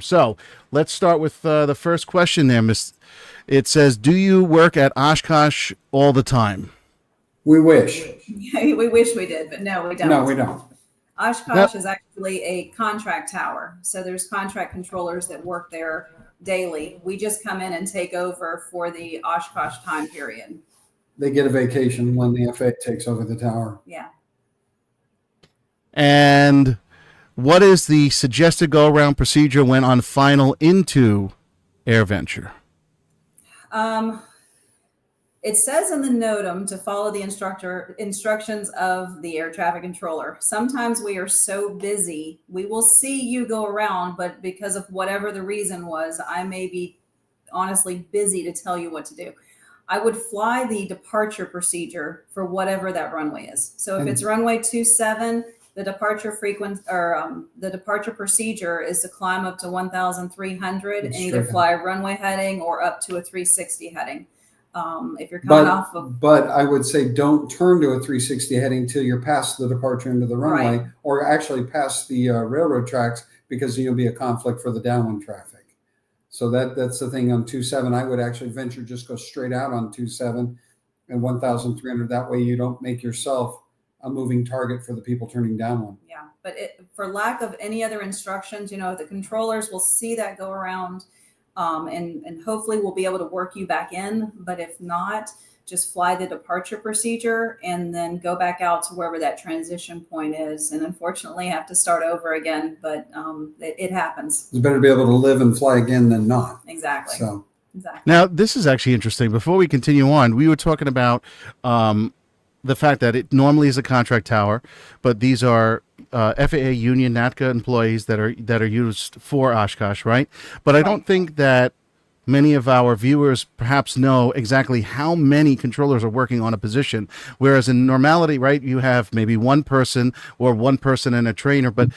So let's start with the first question there, Miss. It says, do you work at Oshkosh all the time? We wish. We wish we did, but no, we don't. No, we don't. Oshkosh is actually a contract tower. So there's contract controllers that work there daily. We just come in and take over for the Oshkosh time period. They get a vacation when the FA takes over the tower. Yeah. And what is the suggested go-around procedure when on final into AirVenture? It says in the NOTAM to follow the instructions of the air traffic controller. Sometimes we are so busy, we will see you go around, but because of whatever the reason was, I may be honestly busy to tell you what to do. I would fly the departure procedure for whatever that runway is. So if it's runway 27, the departure the departure procedure is to climb up to 1,300 and either fly a runway heading or up to a 360 heading. If you're coming off of, but I would say don't turn to a 360 heading till you're past the departure into the runway, right, or actually past the railroad tracks, because you'll be a conflict for the downwind traffic. So that's the thing on 27. I would actually venture just go straight out on 27 and 1,300. That way you don't make yourself a moving target for the people turning downwind. Yeah, but for lack of any other instructions, the controllers will see that go around. And hopefully we'll be able to work you back in. But if not, just fly the departure procedure and then go back out to wherever that transition point is. And unfortunately, have to start over again. But it happens. It's better to be able to live and fly again than not. Exactly. So exactly. Now, this is actually interesting. Before we continue on, we were talking about the fact that it normally is a contract tower, but these are FAA union NATCA employees that are used for Oshkosh, right? But I don't think that many of our viewers perhaps know exactly how many controllers are working on a position. Whereas in normality, right, you have maybe one person or one person and a trainer. But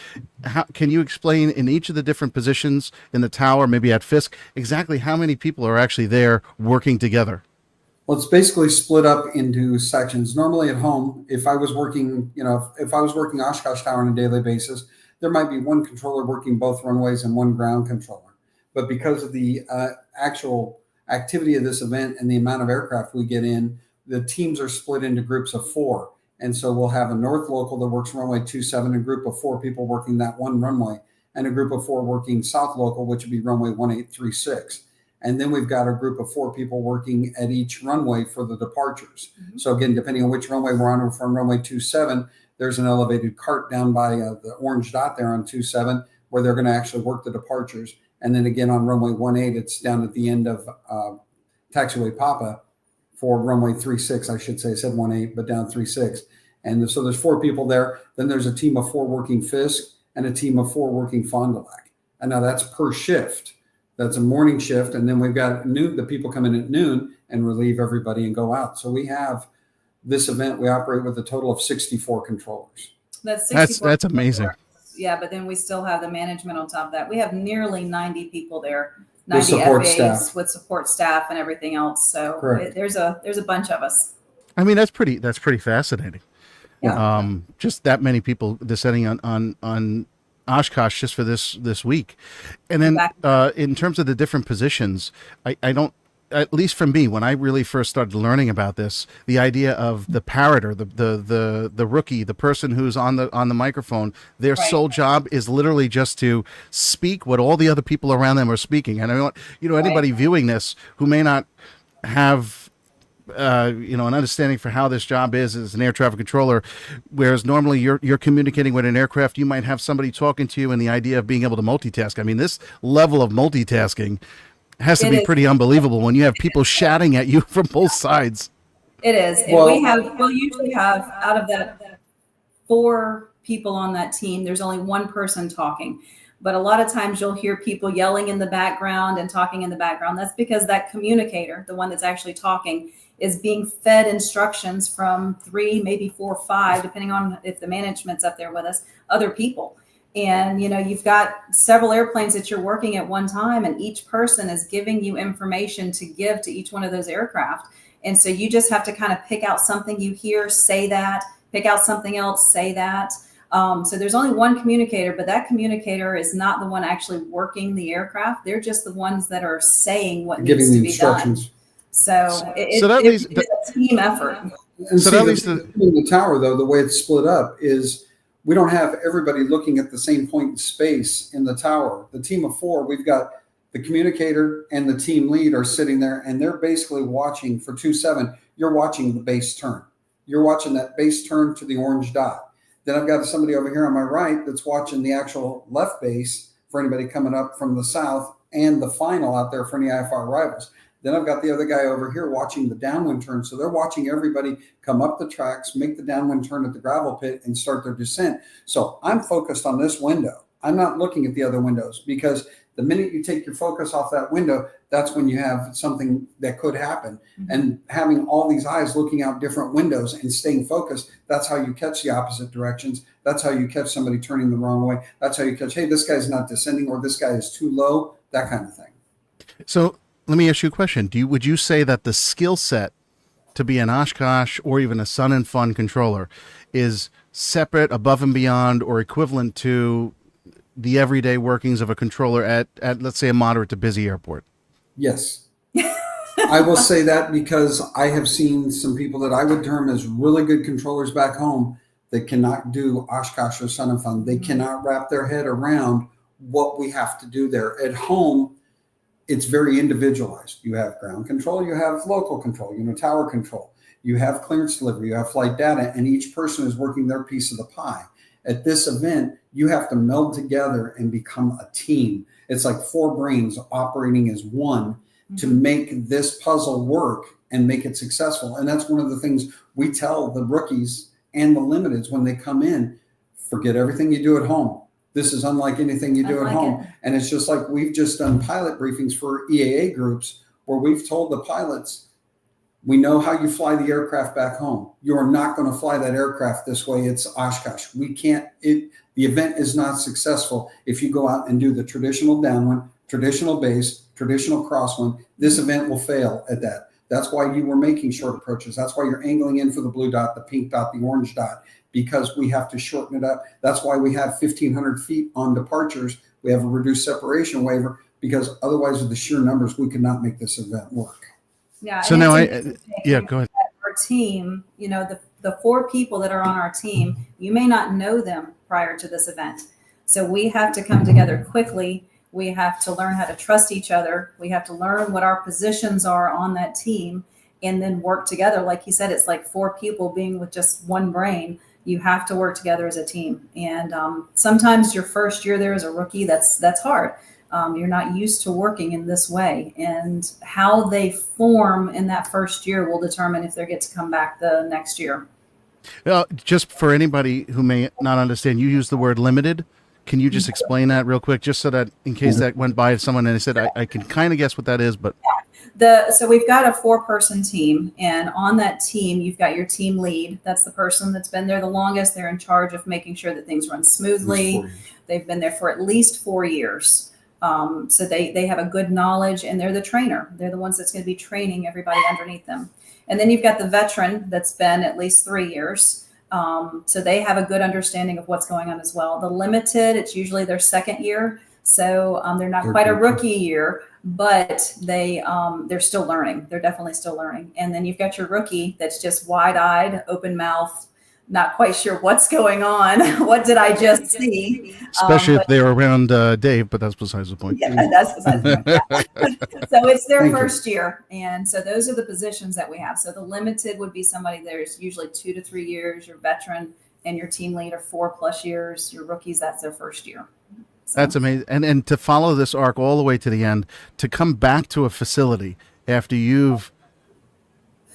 can you explain in each of the different positions in the tower, maybe at Fisk, exactly how many people are actually there working together? Well, it's basically split up into sections. Normally at home, if I was working, if I was working Oshkosh Tower on a daily basis, there might be one controller working both runways and one ground controller. But because of the actual activity of this event and the amount of aircraft we get in, the teams are split into groups of 4. And so we'll have a north local that works runway 27, a group of 4 people working that one runway, and a group of 4 working south local, which would be runway 1836. And then we've got a group of 4 people working at each runway for the departures. Mm-hmm. So again, depending on which runway we're on, from runway 27, there's an elevated cart down by the orange dot there on 27, where they're going to actually work the departures. And then again on runway 18, it's down at the end of taxiway Papa for runway 36, I should say. I said 18, but down 36. And so there's 4 people there. Then there's a team of 4 working Fisk and a team of 4 working Fond du Lac. And now that's per shift. That's a morning shift. And then we've got noon, the people come in at noon and relieve everybody and go out. So we have this event, we operate with a total of 64 controllers. That's amazing. Yeah, but then we still have the management on top of that. We have nearly 90 people there, 90 with support FAs staff. With support staff and everything else. So there's a bunch of us. I mean, that's pretty fascinating. Yeah. Just that many people descending on Oshkosh just for this week. And then in terms of the different positions, I don't, at least for me, when I really first started learning about this, the idea of the parroter, the rookie, the person who's on the microphone, their sole job is literally just to speak what all the other people around them are speaking. And I want, anybody viewing this who may not have an understanding for how this job is as an air traffic controller, whereas normally you're communicating with an aircraft, you might have somebody talking to you, and the idea of being able to multitask. I mean, this level of multitasking has to be pretty unbelievable when you have people shouting at you from both sides. It is. We'll usually have, out of that 4 people on that team, there's only one person talking. But a lot of times you'll hear people yelling in the background and talking in the background. That's because that communicator, the one that's actually talking, is being fed instructions from 3, maybe 4 or 5, depending on if the management's up there with us, other people. And, you've got several airplanes that you're working at one time, and each person is giving you information to give to each one of those aircraft. And so you just have to kind of pick out something you hear, say that, pick out something else, say that. So there's only one communicator, but that communicator is not the one actually working the aircraft. They're just the ones that are saying what Giving needs the to be done. instructions. So leads it's a team effort. And So see, that leads to the tower, though, the way it's split up is we don't have everybody looking at the same point in space in the tower. The team of 4, we've got the communicator and the team lead are sitting there, and they're basically watching for 2-7. You're watching the base turn. You're watching that base turn to the orange dot. Then I've got somebody over here on my right that's watching the actual left base for anybody coming up from the south and the final out there for any IFR arrivals. Then I've got the other guy over here watching the downwind turn. So they're watching everybody come up the tracks, make the downwind turn at the gravel pit, and start their descent. So I'm focused on this window. I'm not looking at the other windows, because the minute you take your focus off that window, that's when you have something that could happen. Mm-hmm. And having all these eyes looking out different windows and staying focused, that's how you catch the opposite directions. That's how you catch somebody turning the wrong way. That's how you catch, hey, this guy's not descending, or this guy is too low, that kind of thing. So let me ask you a question. Would you say that the skill set to be an Oshkosh or even a Sun and Fun controller is separate, above and beyond, or equivalent to the everyday workings of a controller at let's say, a moderate to busy airport? Yes. I will say that because I have seen some people that I would term as really good controllers back home that cannot do Oshkosh or Sun and Fun. They cannot wrap their head around what we have to do there. At home, it's very individualized. You have ground control, you have local control, tower control, you have clearance delivery, you have flight data, and each person is working their piece of the pie. At this event, you have to meld together and become a team. It's like 4 brains operating as one to make this puzzle work and make it successful. And that's one of the things we tell the rookies and the limiteds when they come in: forget everything you do at home. This is unlike anything you do at home. And it's just like we've just done pilot briefings for EAA groups where we've told the pilots, we know how you fly the aircraft back home. You are not going to fly that aircraft this way. It's Oshkosh. We can't, the event is not successful if you go out and do the traditional downwind, traditional base, traditional crosswind. This event will fail at that. That's why you were making short approaches. That's why you're angling in for the blue dot, the pink dot, the orange dot, because we have to shorten it up. That's why we have 1,500 feet on departures. We have a reduced separation waiver, because otherwise with the sheer numbers, we could not make this event work. Yeah. So now go ahead. Our team, the 4 people that are on our team, you may not know them prior to this event. So we have to come together quickly. We have to learn how to trust each other. We have to learn what our positions are on that team and then work together. Like you said, it's like 4 people being with just one brain. You have to work together as a team. And sometimes your first year there as a rookie, that's hard. You're not used to working in this way, and how they form in that first year will determine if they get to come back the next year. Just for anybody who may not understand, you use the word limited. Can you just explain that real quick, just so that in case that went by someone and they said, I can kind of guess what that is, but. So we've got a 4-person team, and on that team, you've got your team lead. That's the person that's been there the longest. They're in charge of making sure that things run smoothly. They've been there for at least 4 years. So they have a good knowledge, and they're the trainer. They're the ones that's going to be training everybody underneath them. And then you've got the veteran that's been at least 3 years. So they have a good understanding of what's going on as well. The limited, it's usually their 2nd year. So they're not quite a rookie year, but they're still learning. They're definitely still learning. And then you've got your rookie that's just wide-eyed, open mouth, not quite sure what's going on. What did I just see? Especially if they're around Dave, but that's besides the point. Yeah, that's besides the point. Yeah. So it's their first year. And so those are the positions that we have. So the limited would be somebody there's usually 2 to 3 years, your veteran, and your team lead are 4+ years. Your rookies, that's their first year. So. That's amazing. And to follow this arc all the way to the end, to come back to a facility after you've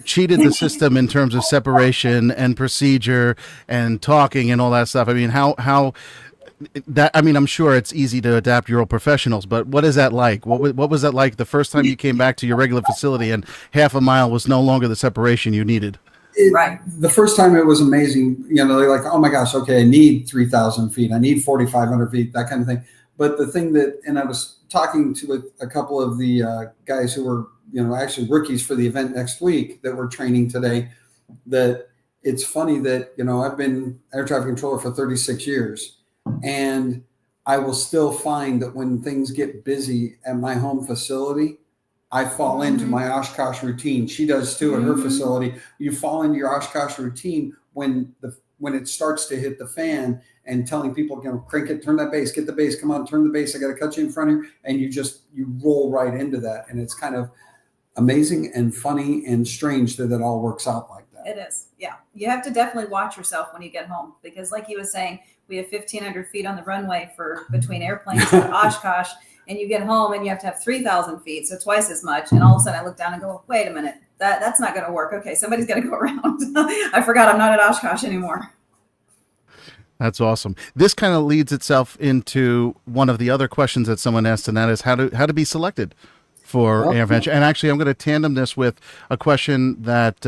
cheated the system in terms of separation and procedure and talking and all that stuff. I mean, how that, I mean, I'm sure it's easy to adapt. You're all professionals, but what is that like? What was that like the first time you came back to your regular facility and half a mile was no longer the separation you needed? Right. The first time it was amazing. They're like, oh my gosh, okay, I need 3,000 feet. I need 4,500 feet, that kind of thing. But the thing that, and I was talking to a couple of the guys who were, actually rookies for the event next week that we're training today, that it's funny that, I've been air traffic controller for 36 years, and I will still find that when things get busy at my home facility, I fall into my Oshkosh routine. She does too at her facility. You fall into your Oshkosh routine when it starts to hit the fan, and telling people, crank it, turn that base, get the base, come on, turn the base. I got to cut you in front here. And you roll right into that. And it's kind of amazing and funny and strange that it all works out like that. It is. Yeah. You have to definitely watch yourself when you get home, because like he was saying, we have 1,500 feet on the runway for between airplanes and Oshkosh, and you get home and you have to have 3,000 feet. So twice as much. And all of a sudden I look down and go, wait a minute, that's not going to work. Okay. Somebody's got to go around. I forgot I'm not at Oshkosh anymore. That's awesome. This kind of leads itself into one of the other questions that someone asked, and that is how to be selected for AirVenture. And actually, I'm going to tandem this with a question that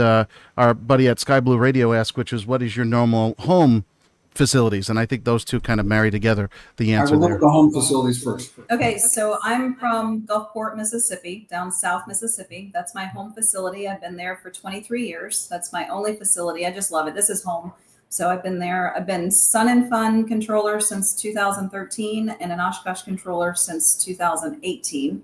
our buddy at Sky Blue Radio asked, which is, what is your normal home facilities? And I think those two kind of marry together the answer I will look there. at the home facilities first. Okay, so I'm from Gulfport, Mississippi, down South Mississippi. That's my home facility. I've been there for 23 years. That's my only facility. I just love it. This is home. So I've been there. I've been Sun and Fun controller since 2013 and an Oshkosh controller since 2018.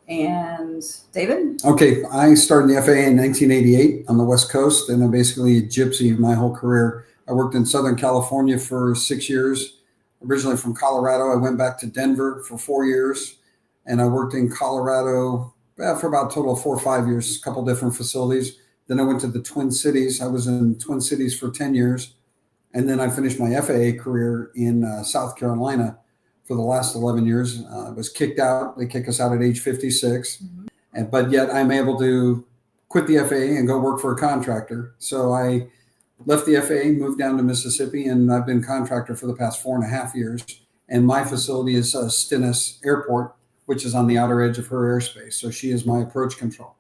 And David? Okay, I started in the FAA in 1988 on the West Coast, and I'm basically a gypsy my whole career. I worked in Southern California for 6 years. Originally from Colorado, I went back to Denver for 4 years, and I worked in Colorado for about a total of 4 or 5 years, a couple different facilities. Then I went to the Twin Cities. I was in Twin Cities for 10 years. And then I finished my FAA career in South Carolina for the last 11 years. I was kicked out. They kick us out at age 56. But yet I'm able to quit the FAA and go work for a contractor. So I left the FAA, moved down to Mississippi, and I've been contractor for the past 4.5 years. And my facility is Stennis Airport, which is on the outer edge of her airspace. So she is my approach control.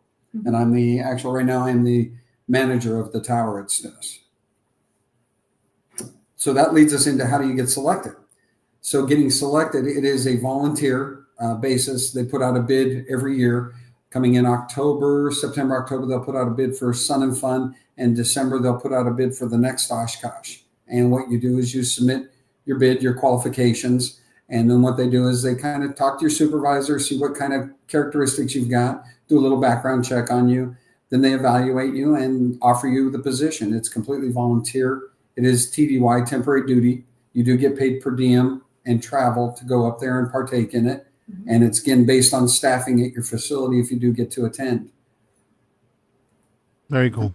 And I'm right now I'm the manager of the tower at Stennis. So that leads us into, how do you get selected? So getting selected, it is a volunteer basis. They put out a bid every year. Coming in September, October, they'll put out a bid for Sun and Fun. And December, they'll put out a bid for the next Oshkosh. And what you do is you submit your bid, your qualifications. And then what they do is they kind of talk to your supervisor, see what kind of characteristics you've got, do a little background check on you. Then they evaluate you and offer you the position. It's completely volunteer. It is TDY, temporary duty. You do get paid per diem and travel to go up there and partake in it. And it's, again, based on staffing at your facility if you do get to attend. Very cool.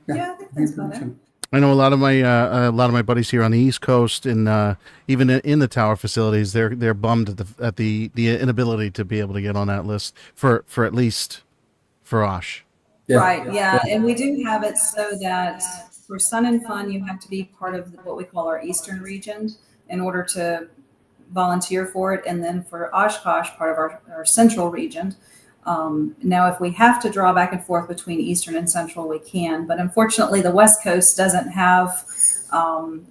Yeah, I think that's about it. I know a lot of my buddies here on the East Coast, and even in the tower facilities, they're bummed at the inability to be able to get on that list for at least for Osh. Yeah. Right. Yeah. And we do have it so that for Sun and Fun, you have to be part of what we call our Eastern region in order to volunteer for it. And then for Oshkosh, part of our Central region. Now, if we have to draw back and forth between Eastern and Central, we can. But unfortunately, the West Coast doesn't have.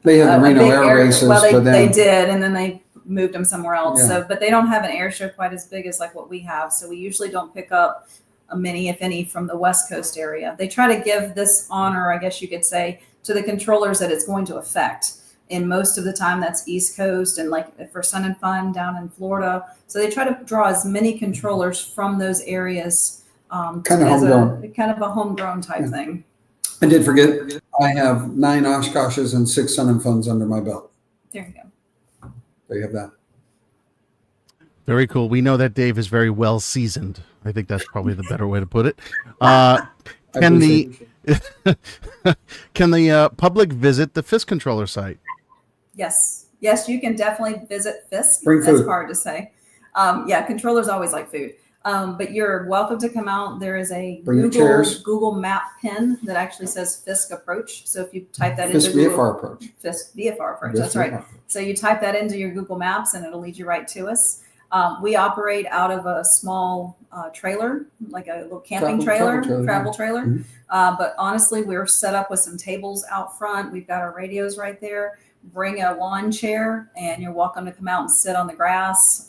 They have the Reno Air Races. Well, they did, and then they moved them somewhere else. Yeah. So, but they don't have an air show quite as big as like what we have. So we usually don't pick up many, if any, from the West Coast area. They try to give this honor, I guess you could say, to the controllers that it's going to affect. And most of the time that's East Coast, and like for Sun and Fun down in Florida. So they try to draw as many controllers from those areas. Kind of homegrown. Kind of a homegrown type thing. I did forget, I have 9 Oshkoshes and 6 Sun and Funs under my belt. There you go. There you have that. Very cool. We know that Dave is very well seasoned. I think that's probably the better way to put it. Can the public visit the Fisk controller site? Yes, you can definitely visit Fisk. Bring That's food. hard to say. Yeah, controllers always like food. But you're welcome to come out. There is a Bring your chairs. Google map pin that actually says Fisk Approach. So if you type that Fisk into Google, VFR approach. Fisk VFR Approach, Fisk that's right. VFR. So you type that into your Google Maps and it'll lead you right to us. We operate out of a small trailer, like a little camping travel trailer. Mm-hmm. But honestly, we're set up with some tables out front. We've got our radios right there. Bring a lawn chair and you're welcome to come out and sit on the grass,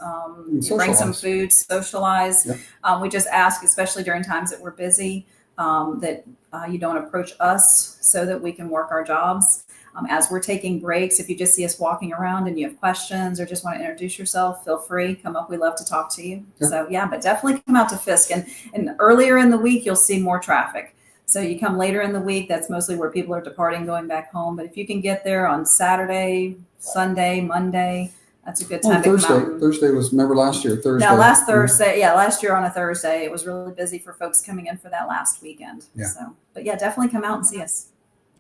bring some food, socialize. Yep. We just ask, especially during times that we're busy, that you don't approach us so that we can work our jobs. As we're taking breaks, if you just see us walking around and you have questions or just want to introduce yourself, feel free, come up. We love to talk to you. Yeah. So yeah, but definitely come out to Fisk. And earlier in the week, you'll see more traffic. So you come later in the week, that's mostly where people are departing, going back home. But if you can get there on Saturday, Sunday, Monday, that's a good time to come out. Thursday was, remember last year, Thursday. Now, last Thursday, last year on a Thursday, it was really busy for folks coming in for that last weekend. Yeah. So, but yeah, definitely come out and see us.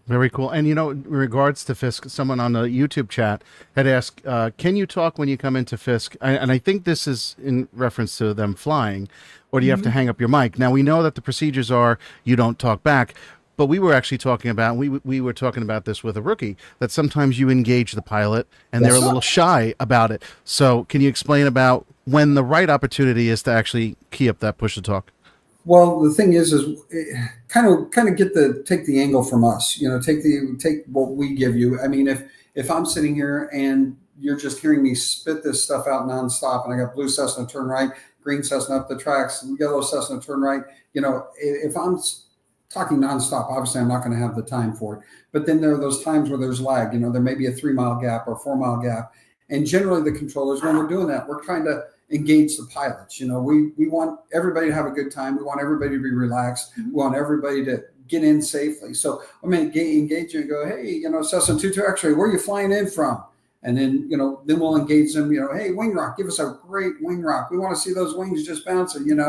Very cool. And, in regards to Fisk, someone on the YouTube chat had asked, can you talk when you come into Fisk? And I think this is in reference to them flying, or do you have to hang up your mic? Now, we know that the procedures are you don't talk back, but we were actually talking about, we were talking about this with a rookie, that sometimes you engage the pilot and they're a little shy about it. So can you explain about when the right opportunity is to actually key up that push to talk? Well, the thing is kind of take the angle from us, take what we give you. I mean, if I'm sitting here and you're just hearing me spit this stuff out nonstop, and I got blue Cessna turn right, green Cessna up the tracks, yellow Cessna turn right, if I'm talking nonstop, obviously I'm not going to have the time for it. But then there are those times where there's lag, there may be a 3-mile gap or 4-mile gap. And generally the controllers, when we're doing that, we're trying to engage the pilots. We want everybody to have a good time. We want everybody to be relaxed. We want everybody to get in safely. So I'm going to engage you and go, hey, Cessna 22 X-ray, where are you flying in from? And then, then we'll engage them, hey, wing rock, give us a great wing rock. We want to see those wings just bouncing, and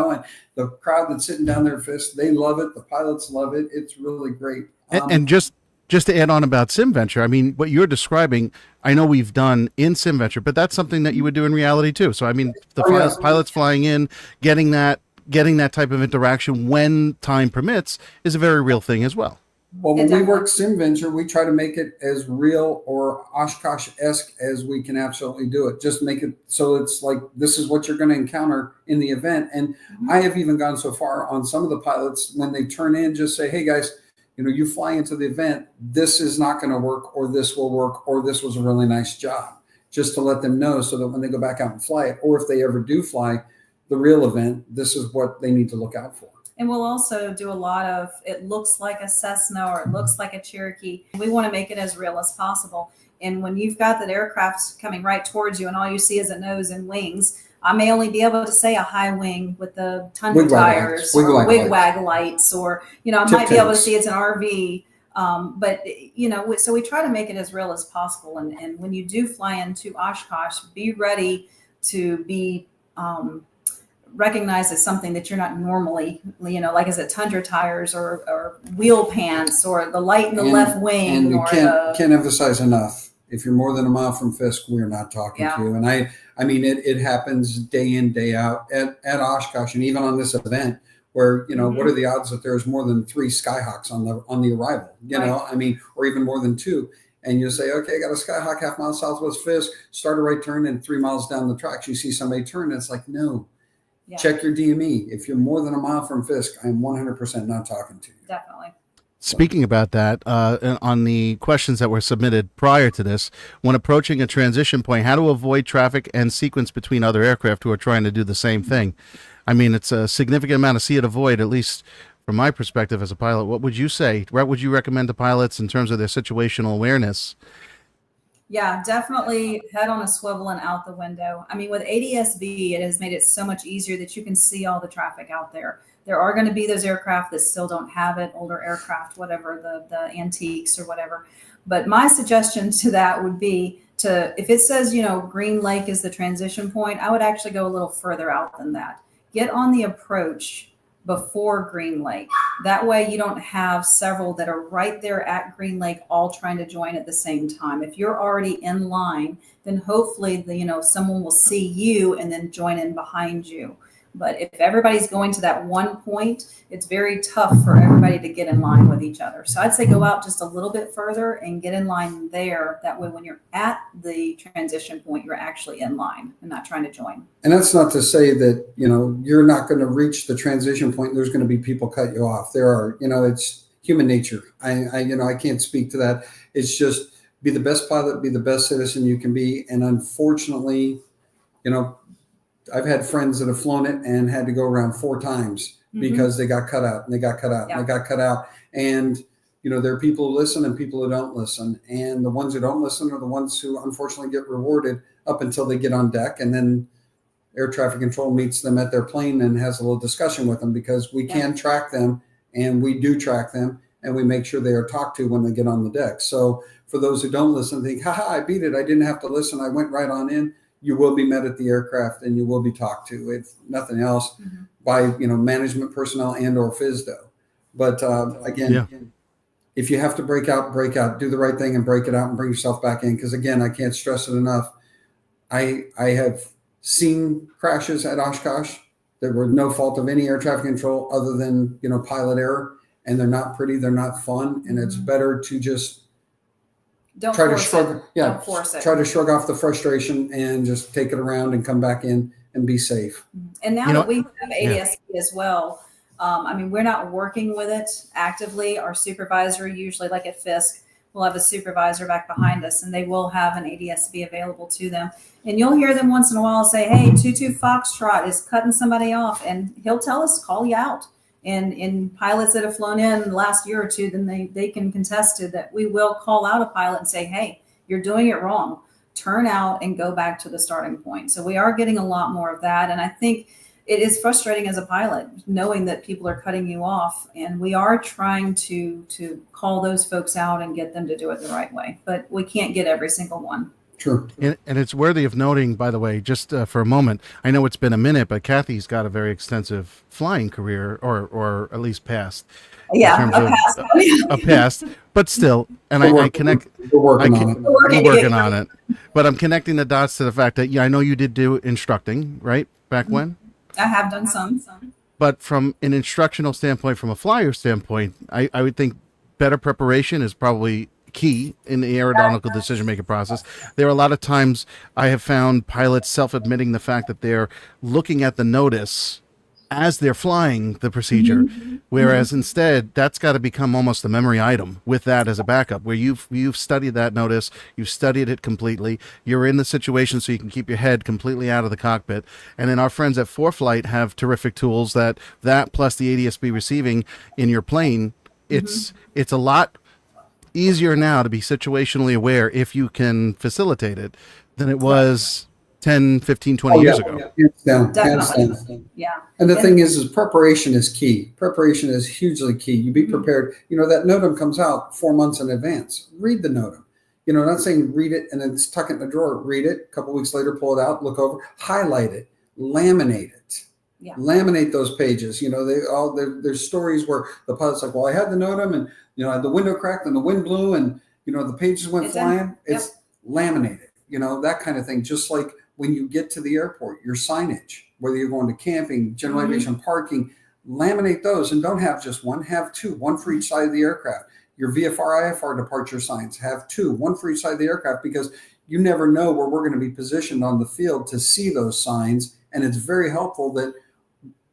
the crowd that's sitting down there, Fisk, they love it. The pilots love it. It's really great. And just to add on about SimVenture, I mean, what you're describing, I know we've done in SimVenture, but that's something that you would do in reality too. So, I mean, the pilots flying in, getting that type of interaction when time permits is a very real thing as well. Well, when we work SimVenture, we try to make it as real or Oshkosh-esque as we can absolutely do it. Just make it so it's like, this is what you're going to encounter in the event. And I have even gone so far on some of the pilots, when they turn in, just say, hey guys, you fly into the event, this is not going to work, or this will work, or this was a really nice job, just to let them know so that when they go back out and fly it, or if they ever do fly the real event, this is what they need to look out for. And we'll also do a lot of, it looks like a Cessna or it looks like a Cherokee. We want to make it as real as possible. And when you've got that aircraft coming right towards you and all you see is a nose and wings, I may only be able to say a high wing with the Tundra tires or wig-wag lights, or, I might be able to see it's an RV. But, so we try to make it as real as possible. And when you do fly into Oshkosh, be ready to be recognized as something that you're not normally, like I said, Tundra tires or wheel pants or the light in the left wing. And you can't emphasize enough, if you're more than a mile from Fisk, we're not talking to you. And I mean, it happens day in, day out at Oshkosh, and even on this event where, what are the odds that there's more than 3 Skyhawks on the arrival, I mean, or even more than 2. And you say, okay, I got a Skyhawk half mile southwest Fisk, start a right turn, and 3 miles down the tracks, you see somebody turn. And it's like, no. Yeah. Check your DME. If you're more than a mile from Fisk, I'm 100% not talking to you. Definitely. Speaking about that, on the questions that were submitted prior to this, when approaching a transition point, how to avoid traffic and sequence between other aircraft who are trying to do the same thing. I mean, it's a significant amount of see it avoid, at least from my perspective as a pilot. What would you say? What would you recommend to pilots in terms of their situational awareness? Yeah, definitely head on a swivel and out the window. I mean, with ADS-B, it has made it so much easier that you can see all the traffic out there. There are going to be those aircraft that still don't have it, older aircraft, whatever, the antiques or whatever. But my suggestion to that would be if it says, Green Lake is the transition point, I would actually go a little further out than that. Get on the approach before Green Lake. That way you don't have several that are right there at Green Lake all trying to join at the same time. If you're already in line, then hopefully someone will see you and then join in behind you. But if everybody's going to that one point, it's very tough for everybody to get in line with each other. So I'd say go out just a little bit further and get in line there. That way, when you're at the transition point, you're actually in line and not trying to join. And that's not to say that, you're not going to reach the transition point. There's going to be people cut you off. There are, it's human nature. I can't speak to that. It's just be the best pilot, be the best citizen you can be. And unfortunately, I've had friends that have flown it and had to go around 4 times because they got cut out and they got cut out and they got cut out. And, you know, there are people who listen and people who don't listen. And the ones who don't listen are the ones who unfortunately get rewarded up until they get on deck. And then air traffic control meets them at their plane and has a little discussion with them, because we can track them, and we do track them, and we make sure they are talked to when they get on the deck. So for those who don't listen, think, haha, I beat it. I didn't have to listen. I went right on in. You will be met at the aircraft and you will be talked to, if nothing else, by, you know, management personnel and or FSDO. But again, if you have to break out, do the right thing and break it out and bring yourself back in. Because again, I can't stress it enough. I have seen crashes at Oshkosh that were no fault of any air traffic control other than, you know, pilot error, and they're not pretty, they're not fun, and it's better to just Don't try to force shrug it. yeah Don't force it. try to shrug off the frustration and just take it around and come back in and be safe. And now You know, that we have ADSB as well, I mean, we're not working with it actively. Our supervisor, usually like at Fisk, will have a supervisor back behind us, and they will have an ADSB available to them. And you'll hear them once in a while say, hey, 22 Foxtrot is cutting somebody off, and he'll tell us, call you out. And in pilots that have flown in the last year or two, then they can contest it, that we will call out a pilot and say, hey, you're doing it wrong. Turn out and go back to the starting point. So we are getting a lot more of that. And I think it is frustrating as a pilot knowing that people are cutting you off. And we are trying to call those folks out and get them to do it the right way. But we can't get every single one. True. And it's worthy of noting, by the way, just for a moment, I know it's been a minute, but Kathy's got a very extensive flying career, or at least past. Yeah, in terms of a past, but still, and I connect. We're working on it. We're working on it, but I'm connecting the dots to the fact that, yeah, I know you did do instructing, right? Back when? I have done some. But from an instructional standpoint, from a flyer standpoint, I would think better preparation is probably key in the aeronautical decision-making process. There are a lot of times I have found pilots self-admitting the fact that they're looking at the notice as they're flying the procedure, whereas instead that's got to become almost a memory item with that as a backup, where you've studied that notice, you've studied it completely, you're in the situation so you can keep your head completely out of the cockpit. And then our friends at ForeFlight have terrific tools that plus the ADSB receiving in your plane, it's a lot easier now to be situationally aware if you can facilitate it than it was 10, 15, 20 years ago. Hands down. Definitely. Yeah. And the thing is preparation is key. Preparation is hugely key. You be prepared. You know, that NOTAM comes out 4 months in advance. Read the NOTAM. You know, not saying read it and then tuck it in the drawer. Read it. A couple weeks later, pull it out, look over, highlight it, laminate it. Yeah. Laminate those pages. You know, there's stories where the pilot's like, well, I had the NOTAM and, you know, I had the window cracked and the wind blew and, you know, the pages went flying. It's laminated, you know, that kind of thing. Just like when you get to the airport, your signage, whether you're going to camping, general aviation parking, laminate those, and don't have just one, have two, one for each side of the aircraft. Your VFR, IFR departure signs, have two, one for each side of the aircraft, because you never know where we're going to be positioned on the field to see those signs. And it's very helpful that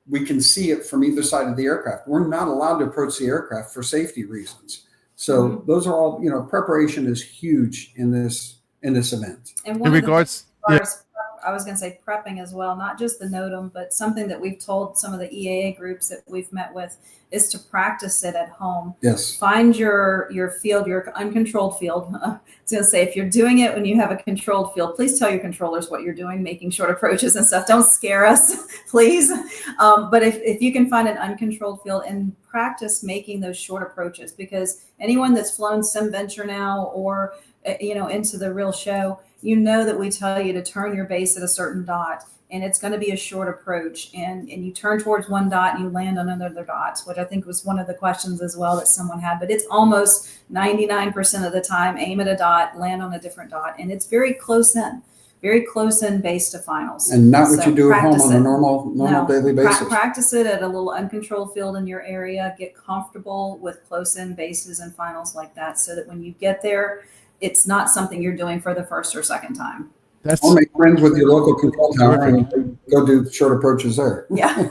we can see it from either side of the aircraft. We're not allowed to approach the aircraft for safety reasons. So those are all, you know, preparation is huge in this event. And In regards, I was going to say prepping as well, not just the NOTAM, but something that we've told some of the EAA groups that we've met with is to practice it at home. Yes. Find your field, your uncontrolled field. I was going to say, if you're doing it when you have a controlled field, please tell your controllers what you're doing, making short approaches and stuff. Don't scare us, please. But if you can find an uncontrolled field and practice making those short approaches, because anyone that's flown SimVenture now or, you know, into the real show, you know that we tell you to turn your base at a certain dot, and it's going to be a short approach, and you turn towards one dot and you land on another dot, which I think was one of the questions as well that someone had. But it's almost 99% of the time, aim at a dot, land on a different dot, and it's very close in base to finals. And not what you do at home on a normal daily basis. Practice it at a little uncontrolled field in your area. Get comfortable with close in bases and finals like that, so that when you get there, it's not something you're doing for the first or second time. Or make friends with your local control tower and go do short approaches there. Yeah.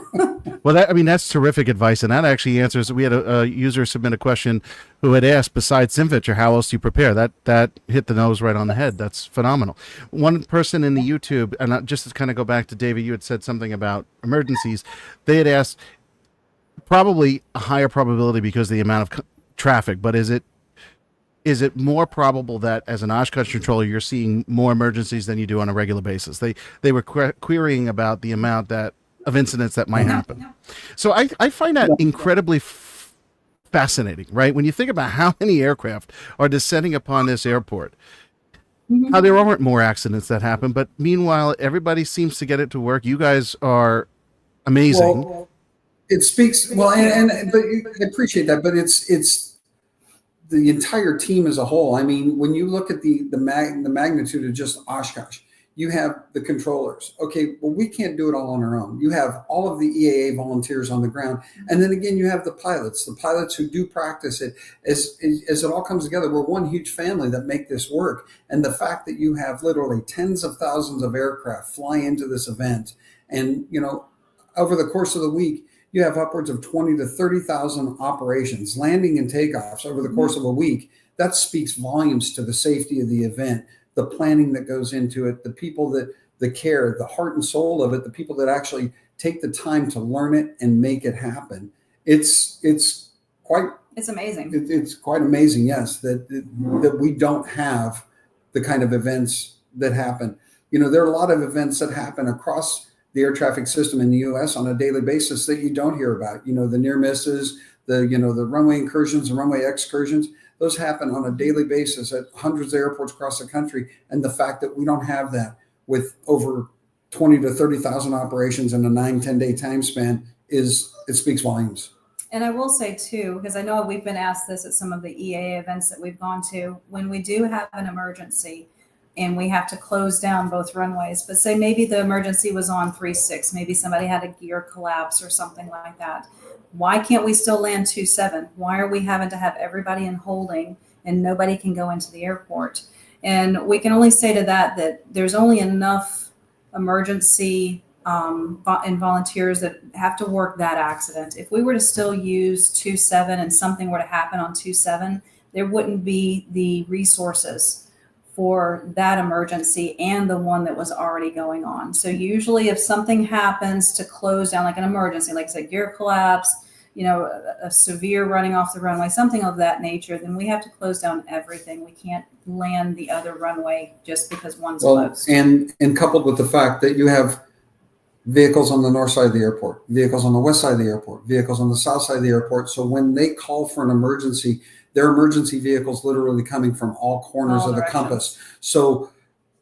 Well, that's terrific advice. And that actually answers, we had a user submit a question who had asked, besides SimVenture, how else do you prepare? That hit the nose right on the head. That's phenomenal. One person in the YouTube, and just to kind of go back to David, you had said something about emergencies. They had asked, Probably a higher probability because of the amount of traffic, but is it more probable that as an Oshkosh controller you're seeing more emergencies than you do on a regular basis? They were querying about the amount of incidents that might happen. Yeah. So I find that incredibly fascinating, right? When you think about how many aircraft are descending upon this airport, how there aren't more accidents that happen, but meanwhile everybody seems to get it to work. You guys are amazing. Well, it speaks well, and but I appreciate that, but it's the entire team as a whole. I mean, when you look at the magnitude of just Oshkosh, you have the controllers. Okay, well, we can't do it all on our own. You have all of the EAA volunteers on the ground, and then again, you have the pilots who do practice it. As it all comes together, we're one huge family that make this work. And the fact that you have literally tens of thousands of aircraft fly into this event, and over the course of the week, you have upwards of 20 to 30,000 operations, landing and takeoffs over the course of a week. That speaks volumes to the safety of the event, the planning that goes into it, the people the care, the heart and soul of it, the people that actually take the time to learn it and make it happen. It's amazing. It's quite amazing, yes, that we don't have the kind of events that happen. There are a lot of events that happen across the air traffic system in the U.S. on a daily basis that you don't hear about. The near misses, the runway incursions and runway excursions. Those happen on a daily basis at hundreds of airports across the country. And the fact that we don't have that with over 20 to 30,000 operations in a 9-10 day time span it speaks volumes. And I will say too, because I know we've been asked this at some of the EAA events that we've gone to, when we do have an emergency and we have to close down both runways, but say maybe the emergency was on 3-6, maybe somebody had a gear collapse or something like that. Why can't we still land 2-7? Why are we having to have everybody in holding and nobody can go into the airport? And we can only say to that there's only enough emergency and volunteers that have to work that accident. If we were to still use 2-7 and something were to happen on 2-7, there wouldn't be the resources for that emergency and the one that was already going on. So usually if something happens to close down, like an emergency, like say gear collapse, a severe running off the runway, something of that nature, then we have to close down everything. We can't land the other runway just because one's closed. And coupled with the fact that you have vehicles on the north side of the airport, vehicles on the west side of the airport, vehicles on the south side of the airport. So when they call for an emergency, there are emergency vehicles literally coming from all corners of the compass. So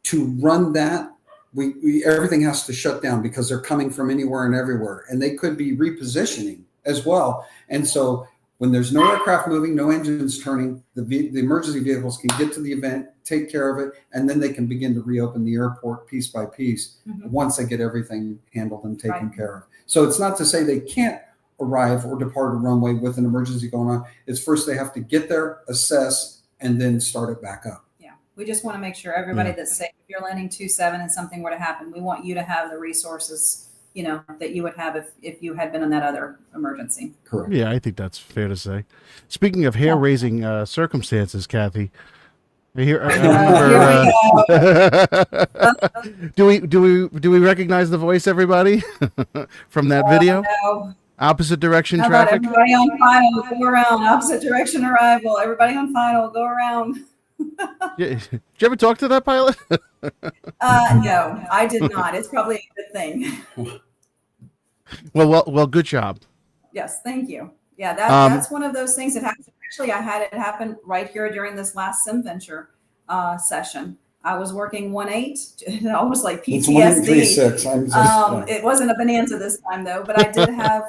to run that, we everything has to shut down because they're coming from anywhere and everywhere. And they could be repositioning as well. And so when there's no aircraft moving, no engines turning, the emergency vehicles can get to the event, take care of it, and then they can begin to reopen the airport piece by piece once they get everything handled and taken care of. So it's not to say they can't arrive or depart a runway with an emergency going on. It's first they have to get there, assess, and then start it back up. Yeah, we just want to make sure everybody that's safe. If you're landing 2-7 and something were to happen, we want you to have the resources that you would have if you had been in that other emergency. Correct. Yeah, I think that's fair to say. Speaking of hair-raising circumstances, Kathy, I remember. Do we recognize the voice, everybody, from that video? No. Opposite direction How about traffic. everybody on final, go around. Opposite direction arrival. Everybody on final, go around. Did you ever talk to that pilot? No, I did not. It's probably a good thing. Well, good job. Yes, thank you. Yeah, that's one of those things that happens. Actually, I had it happen right here during this last SimVenture session. I was working 1-8, almost like PTSD. It's 1-3-6. It wasn't a bonanza this time though, but I did have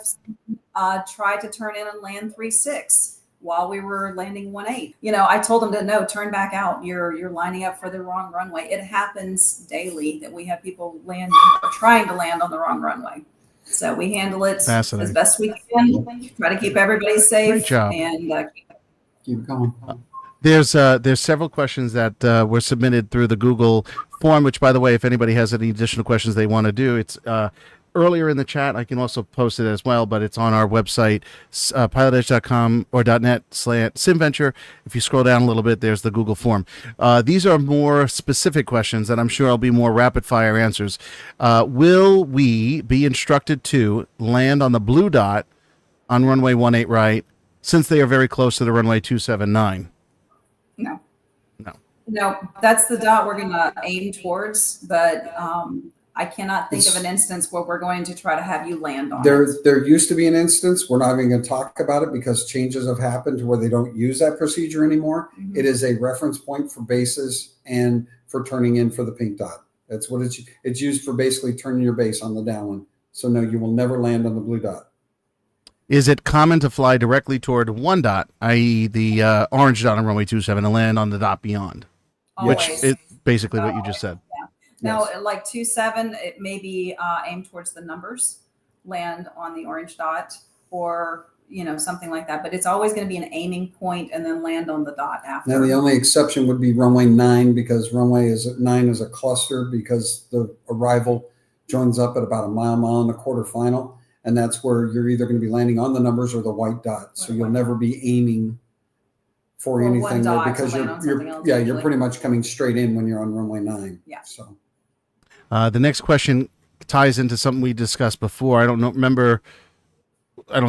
tried to turn in and land 3-6 while we were landing 1-8. I told them to no, turn back out. You're lining up for the wrong runway. It happens daily that we have people landing or trying to land on the wrong runway. So we handle it as best we can. Try to keep everybody safe. Great job. And keep going. There's several questions that were submitted through the Google form, which, by the way, if anybody has any additional questions they want to do, it's earlier in the chat. I can also post it as well, but it's on our website, pilotedge.com or .net/SimVenture. If you scroll down a little bit, there's the Google form. These are more specific questions, and I'm sure I'll be more rapid-fire answers. Will we be instructed to land on the blue dot on runway 18 right, since they are very close to the runway 279? No. No. No, that's the dot we're going to aim towards, but I cannot think of an instance where we're going to try to have you land on it. There used to be an instance. We're not even going to talk about it because changes have happened to where they don't use that procedure anymore. Mhm. It is a reference point for bases and for turning in for the pink dot. That's what it's used for, basically turning your base on the downwind. So no, you will never land on the blue dot. Is it common to fly directly toward one dot, i.e. the orange dot on runway 27, and land on the dot beyond? Always. Which is basically what you just said. Now, Yes. like 27, it may be aimed towards the numbers, land on the orange dot, or something like that. But it's always going to be an aiming point and then land on the dot after. Now the only exception would be runway 9, because runway 9 is a cluster, because the arrival joins up at about a mile and a quarter final, and that's where you're either going to be landing on the numbers or the white dot. So you'll never be aiming for Or one anything there, dot to because land on something else you're usually. pretty much coming straight in when you're on runway 9. Yeah. So The next question ties into something we discussed before. I don't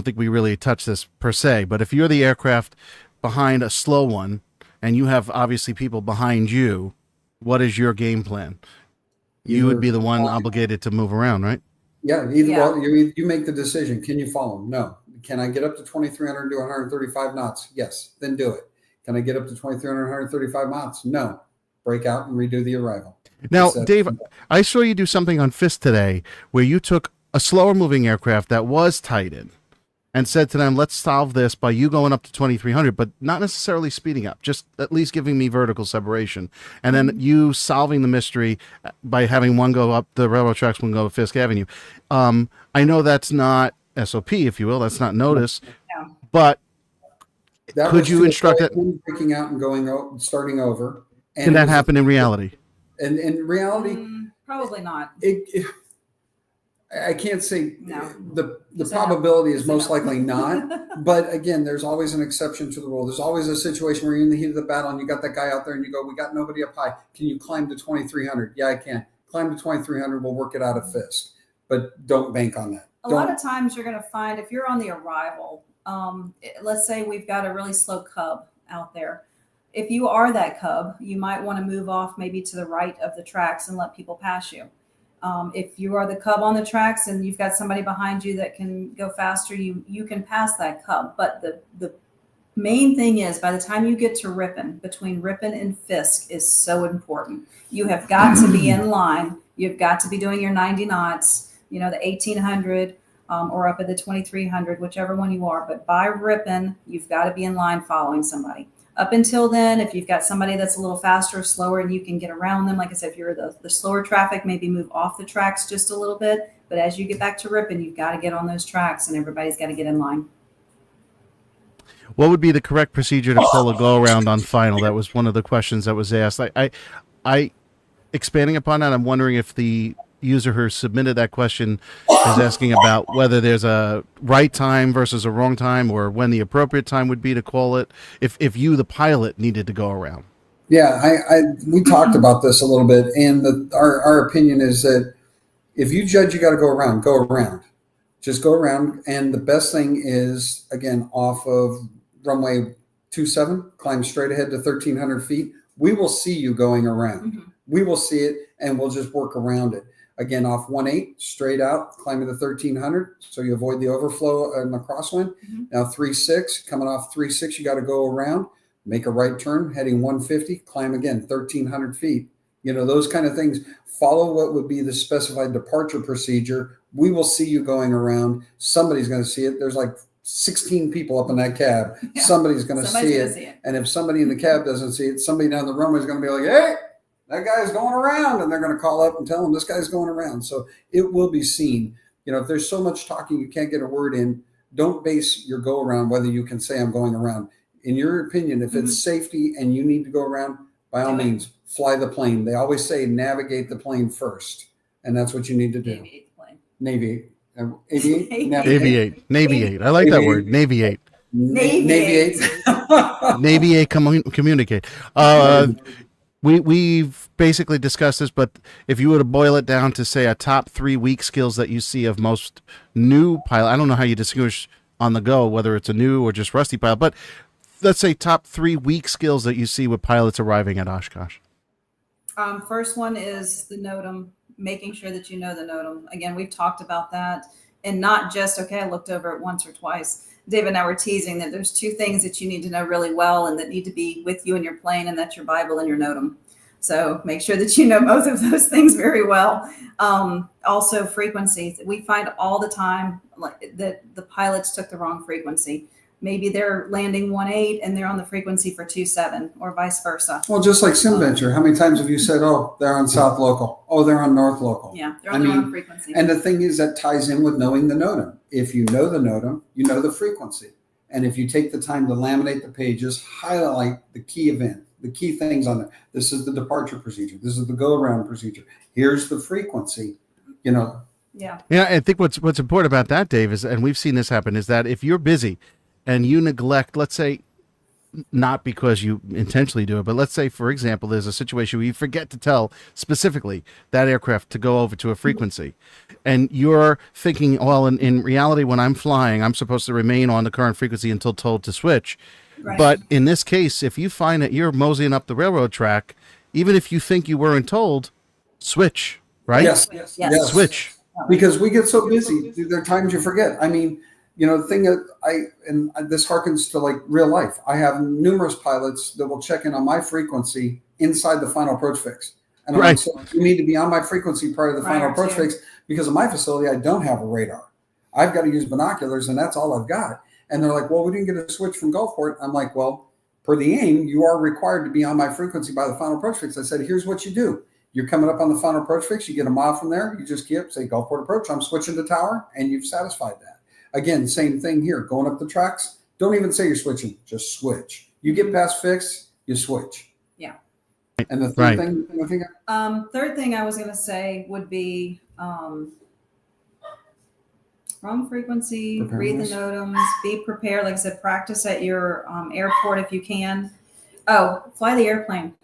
think we really touched this per se, but if you're the aircraft behind a slow one and you have obviously people behind you, what is your game plan? You would be the one obligated to move around, right? yeah, Yeah. well, you make the decision. Can you follow them? No. Can I get up to 2,300 and do 135 knots? Yes. Then do it. Can I get up to 2,300 and 135 knots? No. Break out and redo the arrival. Now, Dave, I saw you do something on Fisk today where you took a slower moving aircraft that was tied in and said to them, let's solve this by you going up to 2,300, but not necessarily speeding up, just at least giving me vertical separation. And then you solving the mystery by having one go up the railroad tracks, one go up Fisk Avenue. I know that's not SOP, if you will, that's not notice, Yeah. but That could was you to instruct avoid it? him breaking out and starting over? And Can it that was- happen in reality? And in reality, Probably not. I can't say No. the Just probability is say most no. likely not. But again, there's always an exception to the rule. There's always a situation where you're in the heat of the battle and you got that guy out there and you go, we got nobody up high. Can you climb to 2,300? Yeah, I can. Climb to 2,300. We'll work it out at Fisk. But don't bank on that. A lot of times you're going to find if you're on the arrival, let's say we've got a really slow cub out there. If you are that cub, you might want to move off maybe to the right of the tracks and let people pass you. If you are the cub on the tracks and you've got somebody behind you that can go faster, you can pass that cub. But the main thing is, by the time you get to Ripon, between Ripon and Fisk is so important. You have got to be in line. You've got to be doing your 90 knots, the 1,800 or up at the 2,300, whichever one you are. But by Ripon, you've got to be in line following somebody. Up until then, if you've got somebody that's a little faster or slower and you can get around them, like I said, if you're the slower traffic, maybe move off the tracks just a little bit. But as you get back to Ripon, you've got to get on those tracks and everybody's got to get in line. What would be the correct procedure to pull a go around on final? That was one of the questions that was asked. I expanding upon that, I'm wondering if the user who submitted that question is asking about whether there's a right time versus a wrong time, or when the appropriate time would be to call it, if you, the pilot, needed to go around. Yeah, we talked about this a little bit, and our opinion is that if you judge you got to go around, just go around. And the best thing is, again, off of runway 27, climb straight ahead to 1,300 feet. We will see you going around. Mm-hmm. We will see it, and we'll just work around it. Again, off 18, straight out, climbing to 1,300, so you avoid the overflow and the crosswind. Mm-hmm. Now 3.6, coming off 3.6, you got to go around, make a right turn, heading 150, climb again 1,300 feet. Those kind of things. Follow what would be the specified departure procedure. We will see you going around. Somebody's going to see it. There's like 16 people up in that cab. Yeah. Somebody's going to see it. And if somebody in the cab doesn't see it, somebody down the runway is going to be like, hey, that guy's going around, and they're going to call up and tell them this guy's going around. So it will be seen. If there's so much talking, you can't get a word in. Don't base your go around whether you can say I'm going around. In your opinion, if it's safety and you need to go around, by all means, fly the plane. They always say navigate the plane first, and that's what you need to do. Aviate the plane. Navigate. Aviate? Navigate. Navigate. I like that word. Navigate. Navigate. Navigate. Communicate. We've basically discussed this, but if you were to boil it down to, say, a top 3 weak skills that you see of most new pilots, I don't know how you distinguish on the go, whether it's a new or just rusty pilot. But let's say top 3 weak skills that you see with pilots arriving at Oshkosh. First one is the NOTAM, making sure that you know the NOTAM. Again, we've talked about that, and not just, okay, I looked over it once or twice. David and I were teasing that there's 2 things that you need to know really well and that need to be with you in your plane, and that's your Bible and your NOTAM. So make sure that you know both of those things very well. Also, frequencies. We find all the time that the pilots took the wrong frequency. Maybe they're landing 1.8 and they're on the frequency for 2.7 or vice versa. Well, just like SimVenture, how many times have you said, oh, they're on South Local. Oh, they're on North Local. Yeah, they're on the wrong frequency. And the thing is that ties in with knowing the NOTAM. If you know the NOTAM, you know the frequency. And if you take the time to laminate the pages, highlight the key event, the key things on it. This is the departure procedure. This is the go-around procedure. Here's the frequency, Yeah. Yeah, I think what's important about that, Dave, is, and we've seen this happen, is that if you're busy and you neglect, let's say, not because you intentionally do it, but let's say, for example, there's a situation where you forget to tell specifically that aircraft to go over to a frequency, and you're thinking, well, in reality, when I'm flying, I'm supposed to remain on the current frequency until told to switch. Right. But in this case, if you find that you're moseying up the railroad track, even if you think you weren't told, switch, right? Yes. Switch. Because we get so busy. There are times you forget. I mean, the thing that this harkens to like real life. I have numerous pilots that will check in on my frequency inside the final approach fix. And I'm like, so you need to be on my frequency prior to the final approach fix, because of my facility, I don't have a radar. I've got to use binoculars, and that's all I've got. And they're like, well, we didn't get a switch from Gulfport. I'm like, well, per the AIM, you are required to be on my frequency by the final approach fix. I said, here's what you do. You're coming up on the final approach fix. You get a mile from there. You just keep, say, Gulfport approach. I'm switching to tower, and you've satisfied that. Again, same thing here. Going up the tracks, don't even say you're switching. Just switch. You get past fix, you switch. Yeah. And the third thing, I think. Third thing I was going to say would be wrong frequency, read the NOTAMs, be prepared. Like I said, practice at your airport if you can. Oh, fly the airplane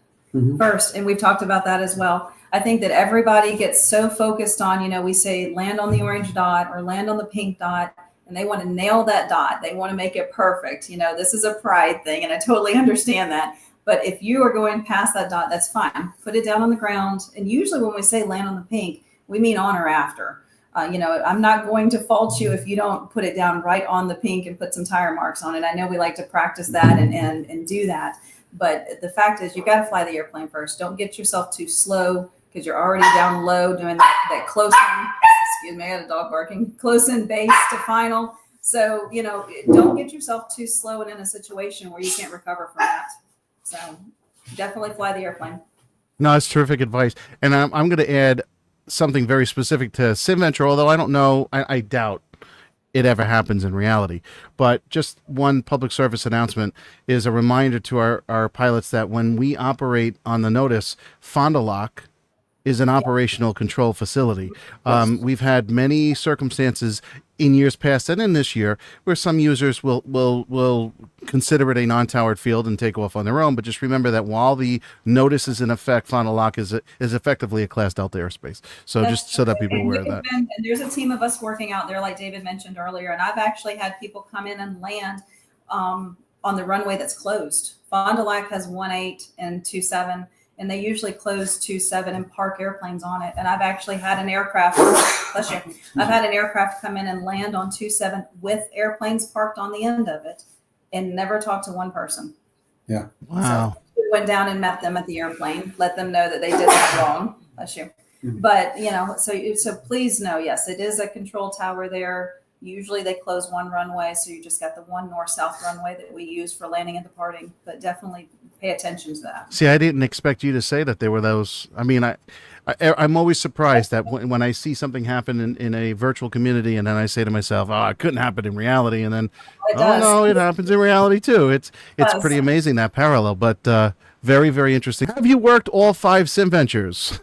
first. And we've talked about that as well. I think that everybody gets so focused on, we say land on the orange dot or land on the pink dot, and they want to nail that dot. They want to make it perfect. This is a pride thing, and I totally understand that. But if you are going past that dot, that's fine. Put it down on the ground. And usually when we say land on the pink, we mean on or after. I'm not going to fault you if you don't put it down right on the pink and put some tire marks on it. I know we like to practice that and do that. But the fact is, you've got to fly the airplane first. Don't get yourself too slow, because you're already down low doing that close in, excuse me, I had a dog barking, close in base to final. So, don't get yourself too slow and in a situation where you can't recover from that. So definitely fly the airplane. No, that's terrific advice. And I'm going to add something very specific to SimVenture, although I don't know, I doubt it ever happens in reality. But just one public service announcement is a reminder to our pilots that when we operate on the Notice, Fond du Lac is an operational control facility. We've had many circumstances in years past and in this year where some users will consider it a non-towered field and take off on their own. But just remember that while the Notice is in effect, Fond du Lac is effectively a Class Delta airspace. So just so that people are aware of that. And there's a team of us working out there, like David mentioned earlier, and I've actually had people come in and land on the runway that's closed. Fond du Lac has 1.8 and 2.7. And they usually close 2.7 and park airplanes on it. And I've actually had an aircraft, bless you, I've had an aircraft come in and land on 2.7 with airplanes parked on the end of it and never talked to one person. Yeah. Wow. So we went down and met them at the airplane, let them know that they did that wrong, bless you. But, so please know, yes, it is a control tower there. Usually they close one runway, so you just got the one north-south runway that we use for landing and departing, but definitely pay attention to that. See, I didn't expect you to say that there were those. I mean, I'm always surprised that when I see something happen in a virtual community, and then I say to myself, oh, it couldn't happen in reality, and then, no, it happens in reality too. It's pretty amazing, that parallel, but very, very interesting. Have you worked all 5 SimVentures?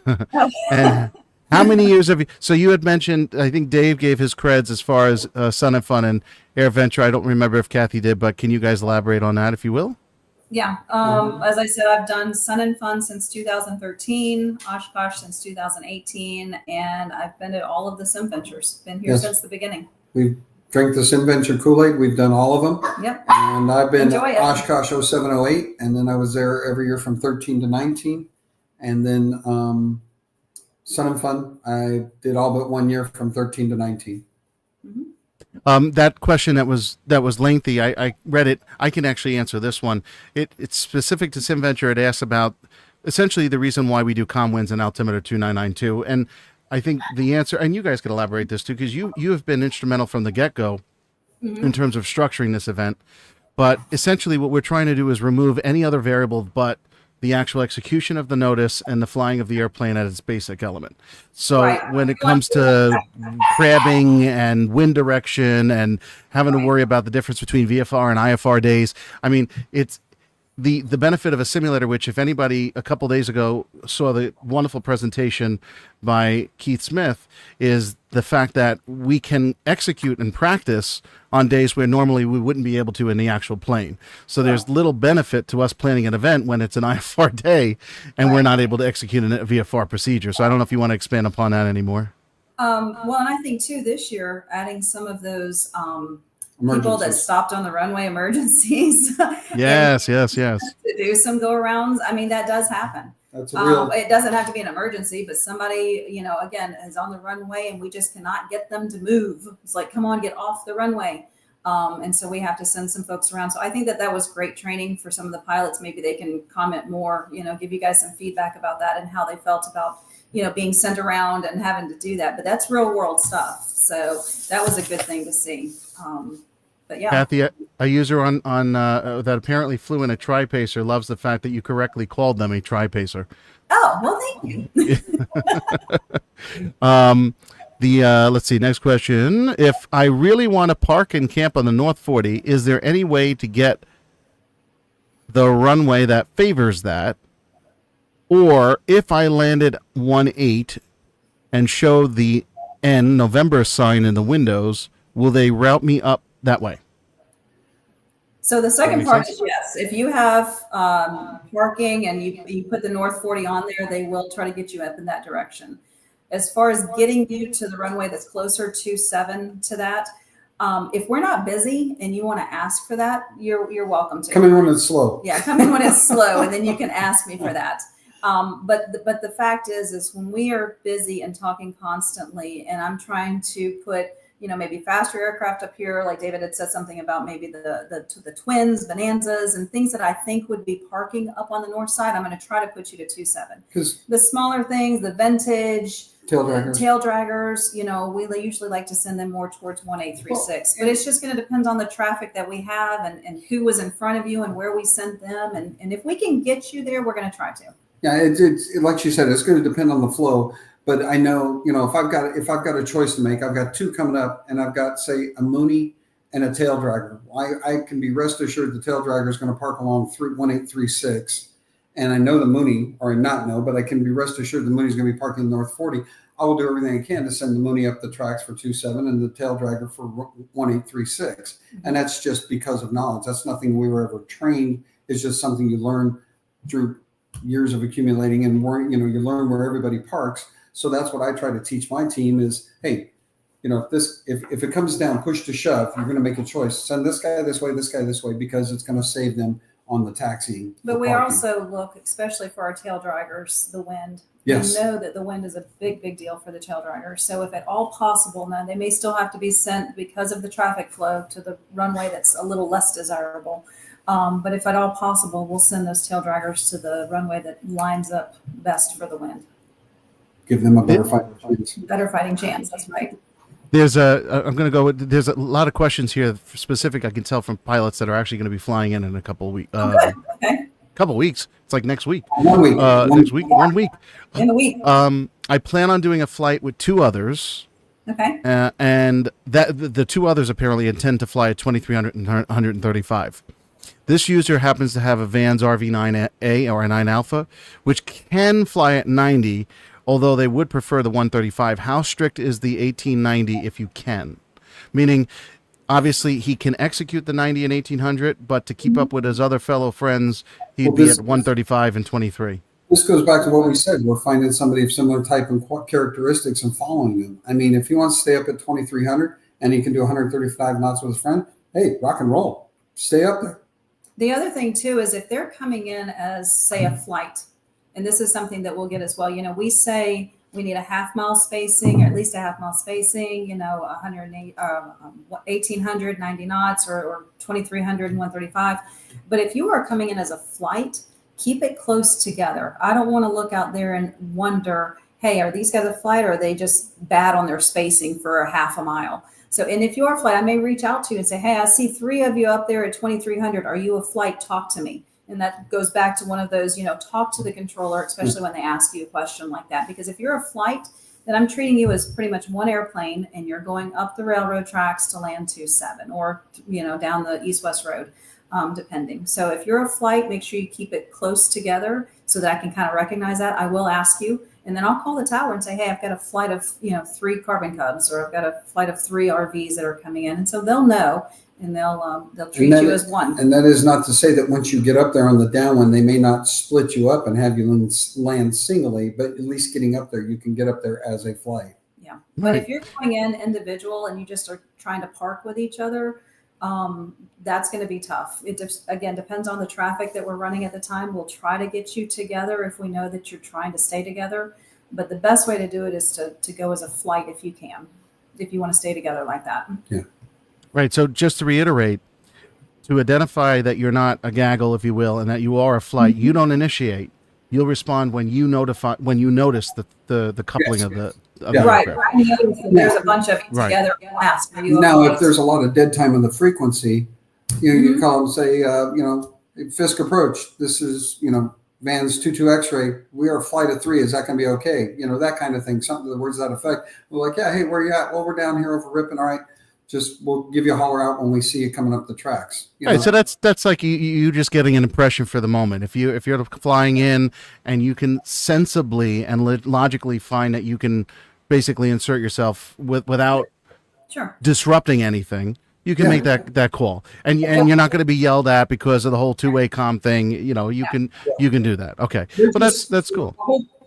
And how many years have you? So you had mentioned, I think Dave gave his creds as far as Sun and Fun and AirVenture. I don't remember if Kathy did, but can you guys elaborate on that, if you will? Yeah. As I said, I've done Sun and Fun since 2013, Oshkosh since 2018, and I've been at all of the SimVentures. Been here since the beginning. Drink the SimVenture Kool-Aid. We've done all of them. Yep. And I've been Enjoy it. Oshkosh 0708, and then I was there every year from 13 to 19. And then Sun and Fun, I did all but 1 year from 13 to 19. That question that was lengthy. I read it. I can actually answer this one. It's specific to SimVenture. It asks about essentially the reason why we do ComWinds and Altimeter 2992. And I think the answer, and you guys could elaborate this too, because you have been instrumental from the get-go in terms of structuring this event. But essentially what we're trying to do is remove any other variable but the actual execution of the notice and the flying of the airplane at its basic element. So when it comes to crabbing and wind direction and having to worry about the difference between VFR and IFR days, I mean, it's the benefit of a simulator, which if anybody a couple days ago saw the wonderful presentation by Keith Smith, is the fact that we can execute and practice on days where normally we wouldn't be able to in the actual plane. So there's little benefit to us planning an event when it's an IFR day and we're not able to execute a VFR procedure. So I don't know if you want to expand upon that anymore. Well, and I think too, this year, adding some of those people that stopped on the runway emergencies. Yes. To do some go-arounds. I mean, that does happen. That's a real. It doesn't have to be an emergency, but somebody, again, is on the runway and we just cannot get them to move. It's like, come on, get off the runway. And so we have to send some folks around. So I think that was great training for some of the pilots. Maybe they can comment more, give you guys some feedback about that and how they felt about, being sent around and having to do that. But that's real world stuff. So that was a good thing to see. But yeah. Kathy, a user on that apparently flew in a tri-pacer loves the fact that you correctly called them a tri-pacer. Oh, well, thank you. Let's see, next question. If I really want to park and camp on the North 40, is there any way to get the runway that favors that? Or if I landed 18 and show the N November sign in the windows, will they route me up that way? So the second part is yes. If you have parking and you put the North 40 on there, they will try to get you up in that direction. As far as getting you to the runway that's closer to 7 to that, if we're not busy and you want to ask for that, you're welcome to. Come in when it's slow. Yeah, come in when it's slow, and then you can ask me for that. But the fact is when we are busy and talking constantly, and I'm trying to put maybe faster aircraft up here, like David had said something about maybe the twins, Bonanzas, and things that I think would be parking up on the north side. I'm going to try to put you to 27. Because the smaller things, the vintage, tail draggers, we usually like to send them more towards 1836. But it's just going to depend on the traffic that we have and who was in front of you and where we sent them. And if we can get you there, we're going to try to. Yeah, it's like she said, it's going to depend on the flow. But I know, if I've got a choice to make, I've got 2 coming up, and I've got, say, a Mooney and a tail dragger. I can be rest assured the tail dragger is going to park along 1836, and I know the Mooney, or I not know, but I can be rest assured the Mooney is going to be parking in North 40. I will do everything I can to send the Mooney up the tracks for 27 and the tail dragger for 1836, and that's just because of knowledge. That's nothing we were ever trained. It's just something you learn through years of accumulating, and you learn where everybody parks. So that's what I try to teach my team is, hey, if it comes down push to shove, you're going to make a choice. Send this guy this way, because it's going to save them on the taxiing. But we also look, especially for our tail draggers, the wind. Yes. We know that the wind is a big, big deal for the tail draggers. So if at all possible, now they may still have to be sent because of the traffic flow to the runway that's a little less desirable. But if at all possible, we'll send those tail draggers to the runway that lines up best for the wind. Give them a better fighting chance. Better fighting chance. That's right. There's there's a lot of questions here specific. I can tell from pilots that are actually going to be flying in a couple of weeks. Couple weeks. It's like next week. 1 week. Next week. 1 week. In a week. I plan on doing a flight with 2 others. Okay. And that the 2 others apparently intend to fly at 2300 and 135. This user happens to have a Vans RV9A or a 9 Alpha, which can fly at 90. Although they would prefer the 135. How strict is the 1890 if you can? Meaning, obviously, he can execute the 90 and 1800, but to keep up with his other fellow friends, he'd be at 135 and 23. This goes back to what we said. We're finding somebody of similar type and characteristics and following them. I mean, if he wants to stay up at 2300 and he can do 135 knots with his friend, hey, rock and roll, stay up there. The other thing too is if they're coming in as, say, a flight, and this is something that we'll get as well. We say we need a half-mile spacing, or at least a half-mile spacing. 108, 1,800, 90 knots, or 2,300 and 135. But if you are coming in as a flight, keep it close together. I don't want to look out there and wonder, hey, are these guys a flight, or are they just bad on their spacing for a half a mile? So, and if you are a flight, I may reach out to you and say, hey, I see 3 of you up there at 2,300. Are you a flight? Talk to me. And that goes back to one of those, talk to the controller, especially when they ask you a question like that. Because if you're a flight, then I'm treating you as pretty much one airplane, and you're going up the railroad tracks to land 27, or, down the east-west road, depending. So if you're a flight, make sure you keep it close together so that I can kind of recognize that. I will ask you. And then I'll call the tower and say, hey, I've got a flight of, 3 carbon cubs, or I've got a flight of 3 RVs that are coming in. And so they'll know, and they'll treat you as one. And that is not to say that once you get up there on the downwind, they may not split you up and have you land singly, but at least getting up there, you can get up there as a flight. Yeah. But if you're going in individual and you just are trying to park with each other, that's going to be tough. It again depends on the traffic that we're running at the time. We'll try to get you together if we know that you're trying to stay together. But the best way to do it is to go as a flight if you can, if you want to stay together like that. Yeah. Right. So just to reiterate, to identify that you're not a gaggle, if you will, and that you are a flight, you don't initiate. You'll respond when you notice the coupling of the Right. aircraft. There's a bunch of you together. Ask, are you Now, okay? if there's a lot of dead time on the frequency, you call them, say, Fisk Approach. This is, Vans 22 X-ray. We are a flight of 3. Is that going to be okay? That kind of thing. Something to the words to that effect. We're like, yeah, hey, where you at? Well, we're down here over Ripon. All right. We'll give you a holler out when we see you coming up the tracks. Right, so that's like you just getting an impression for the moment. If you're flying in and you can sensibly and logically find that you can basically insert yourself without disrupting anything, you can make that call, and you're not going to be yelled at because of the whole two-way comm thing. You can do that. Okay, but that's cool.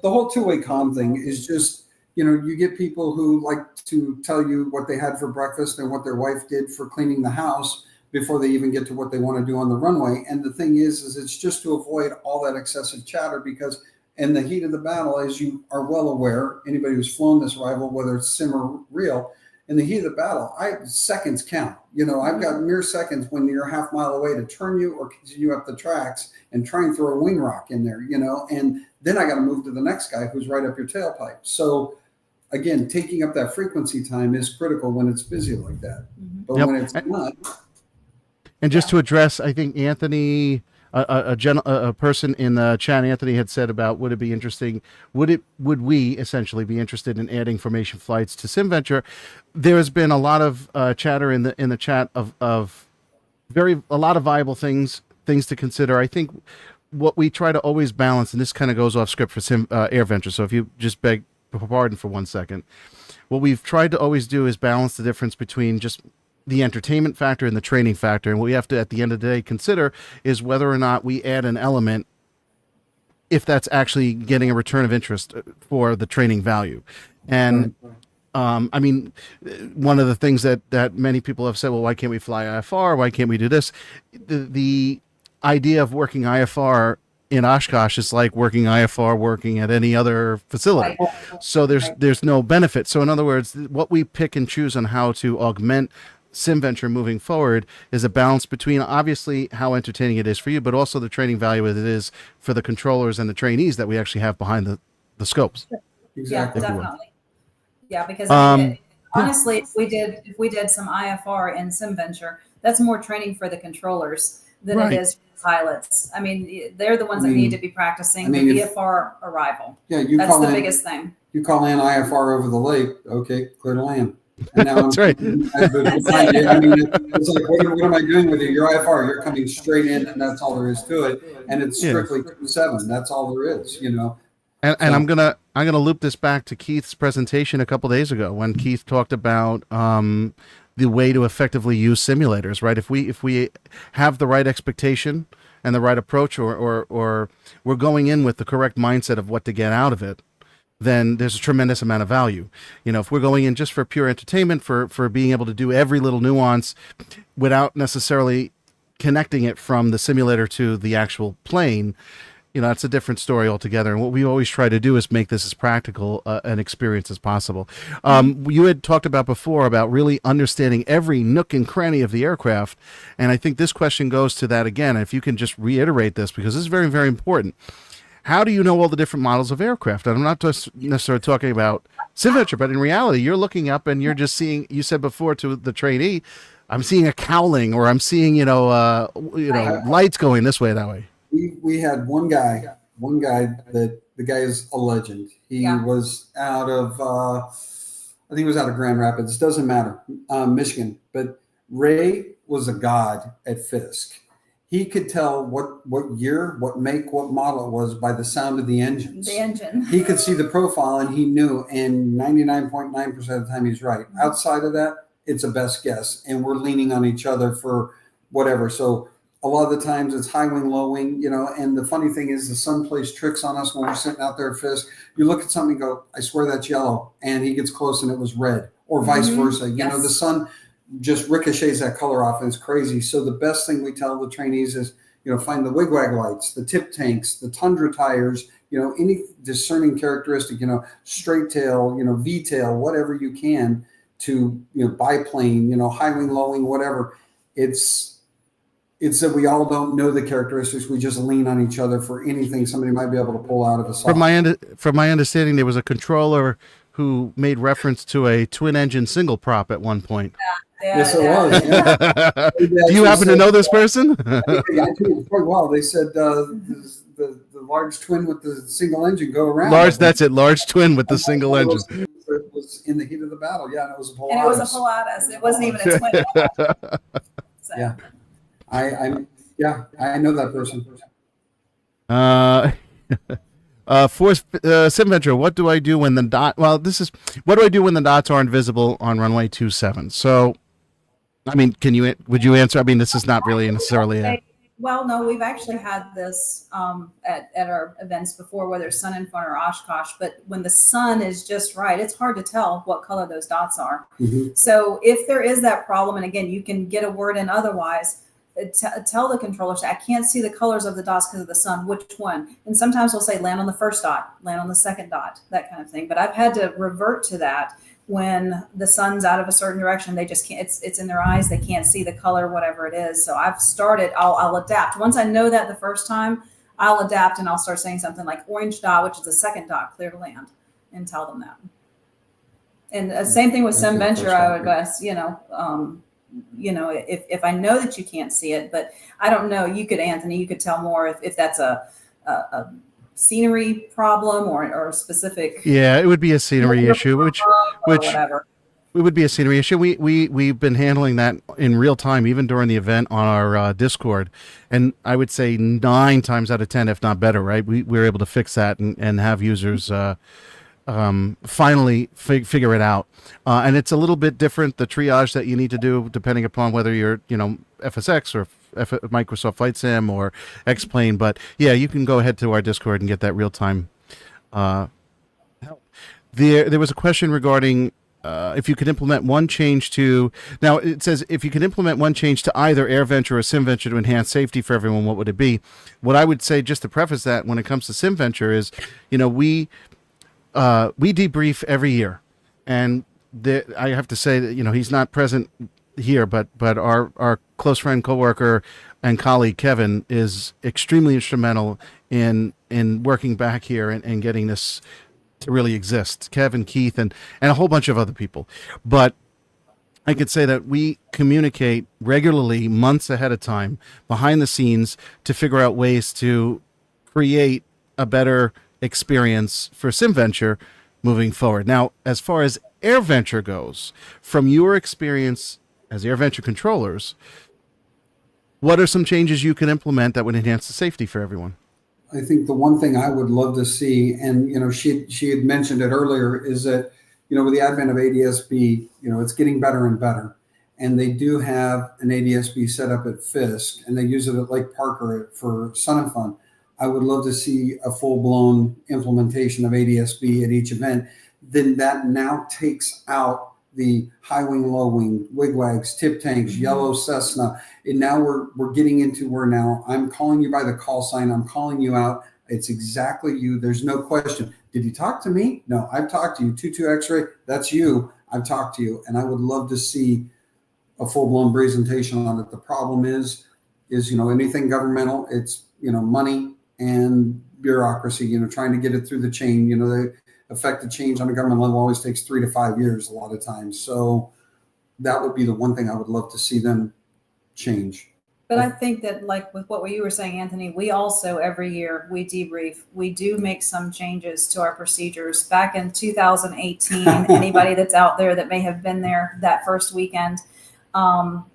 The whole two-way comm thing is just. You get people who like to tell you what they had for breakfast and what their wife did for cleaning the house before they even get to what they want to do on the runway. And the thing is it's just to avoid all that excessive chatter, because in the heat of the battle, as you are well aware, anybody who's flown this rival, whether it's sim or real, in the heat of the battle, seconds count. I've got mere seconds when you're a half mile away to turn you or continue up the tracks and try and throw a wing rock in there, and then I got to move to the next guy who's right up your tailpipe. So again, taking up that frequency time is critical when it's busy like that. But when it's not. And just to address, I think Anthony, a person in the chat, Anthony had said about would we essentially be interested in adding formation flights to SimVenture? There has been a lot of chatter in the chat of a lot of viable things to consider. I think what we try to always balance, and this kind of goes off script for AirVenture, so if you just beg pardon for 1 second, what we've tried to always do is balance the difference between just the entertainment factor and the training factor. And what we have to, at the end of the day, consider is whether or not we add an element, if that's actually getting a return of interest for the training value. And I mean, one of the things that many people have said, well, why can't we fly IFR? Why can't we do this? The idea of working IFR in Oshkosh is like working IFR working at any other facility. So there's no benefit. So in other words, what we pick and choose on how to augment SimVenture moving forward is a balance between obviously how entertaining it is for you, but also the training value that it is for the controllers and the trainees that we actually have behind the scopes. Exactly. Yeah, definitely. Yeah, because honestly, if we did some IFR in SimVenture, that's more training for the controllers than it is for the pilots. I mean, they're the ones that need to be practicing the VFR arrival. Yeah, that's the biggest thing. You call in IFR over the lake, okay, clear to land. And now that's right. I mean, it's like, what am I doing with you? You're IFR. You're coming straight in, and that's all there is to it. And it's strictly 2-7. That's all there is, And I'm gonna loop this back to Keith's presentation a couple days ago when Keith talked about the way to effectively use simulators, right? If we have the right expectation and the right approach, or we're going in with the correct mindset of what to get out of it, then there's a tremendous amount of value. If we're going in just for pure entertainment, for being able to do every little nuance without necessarily connecting it from the simulator to the actual plane, that's a different story altogether. And what we always try to do is make this as practical an experience as possible. You had talked about before about really understanding every nook and cranny of the aircraft. And I think this question goes to that again. If you can just reiterate this, because this is very, very important. How do you know all the different models of aircraft? And I'm not just necessarily talking about SimVenture, but in reality, you're looking up and you're just seeing, you said before to the trainee, I'm seeing a cowling, or I'm seeing, lights going this way, that way. We had one guy that the guy is a legend. He was out of, I think he was out of Grand Rapids. Doesn't matter, Michigan. But Ray was a god at Fisk. He could tell what year, what make, what model it was by the sound of the engines. The engine. He could see the profile and he knew, and 99.9% of the time he's right. Outside of that, it's a best guess. And we're leaning on each other for whatever. So a lot of the times it's high wing, low wing, and the funny thing is the sun plays tricks on us when we're sitting out there at Fisk. You look at something and go, I swear that's yellow. And he gets close and it was red, or vice versa. The sun just ricochets that color off, and it's crazy. So the best thing we tell the trainees is, find the wigwag lights, the tip tanks, the Tundra tires, any discerning characteristic, straight tail, V tail, whatever you can to, biplane, high wing, low wing, whatever. It's that we all don't know the characteristics. We just lean on each other for anything somebody might be able to pull out of a software. From my understanding, there was a controller who made reference to a twin engine single prop at one point. Yes, it was. Yeah. Do you happen to know this person? I do quite well. They said the large twin with the single engine go around. Large twin with the single engine. It was in the heat of the battle. Yeah, and it was a Pilatus. And it was a Pilatus. It wasn't even a twin. So. Yeah. I know that person. For SimVenture, what do I do when the dot? Well, what do I do when the dots are invisible on runway 27? So, I mean, would you answer? I mean, this is not really necessarily Well, no, we've actually had this at our events before, whether it's sun in front or Oshkosh, but when the sun is just right, it's hard to tell what color those dots are. So if there is that problem, and again, you can get a word in otherwise, tell the controller, I can't see the colors of the dots because of the sun, which one? And sometimes we'll say land on the first dot, land on the second dot, that kind of thing. But I've had to revert to that when the sun's out of a certain direction. They just can't, it's in their eyes, they can't see the color, whatever it is. So I'll adapt. Once I know that the first time, I'll adapt and I'll start saying something like orange dot, which is the second dot, clear to land, and tell them that. And same thing with SimVenture, I would guess, if I know that you can't see it, but I don't know, Anthony, you could tell more if that's a scenery problem or a specific. Yeah, it would be a scenery issue, which whatever. It would be a scenery issue. We've been handling that in real time, even during the event on our Discord, and I would say 9 times out of 10, if not better, right? We were able to fix that and have users finally figure it out. And it's a little bit different, the triage that you need to do, depending upon whether you're, FSX or Microsoft Flight Sim or X-Plane. But yeah, you can go ahead to our Discord and get that real-time help. There was a question regarding if you could implement one change to, now it says if you could implement one change to either AirVenture or SimVenture to enhance safety for everyone, what would it be? What I would say, just to preface that, when it comes to SimVenture is, we debrief every year, and I have to say that he's not present here, but our close friend, coworker, and colleague Kevin is extremely instrumental in working back here and getting this to really exist. Kevin, Keith, and a whole bunch of other people. But I could say that we communicate regularly, months ahead of time, behind the scenes, to figure out ways to create a better experience for SimVenture moving forward. Now, as far as AirVenture goes, from your experience as AirVenture controllers, what are some changes you can implement that would enhance the safety for everyone? I think the one thing I would love to see, and she had mentioned it earlier, is that with the advent of ADS-B, it's getting better and better, and they do have an ADS-B set up at Fisk, and they use it at Lake Parker for Sun and Fun. I would love to see a full-blown implementation of ADS-B at each event. Then that now takes out the high wing, low wing, wigwags, tip tanks, yellow Cessna. And now we're getting into where now I'm calling you by the call sign. I'm calling you out. It's exactly you. There's no question. Did you talk to me? No, I've talked to you. 22 X-ray, that's you. I've talked to you. And I would love to see a full-blown presentation on it. The problem is, anything governmental, it's, money and bureaucracy, trying to get it through the chain. The effective change on a government level always takes 3 to 5 years a lot of times. So that would be the one thing I would love to see them change. But I think that, like with what you were saying, Anthony, we also every year we debrief. We do make some changes to our procedures. Back in 2018, anybody that's out there that may have been there that first weekend,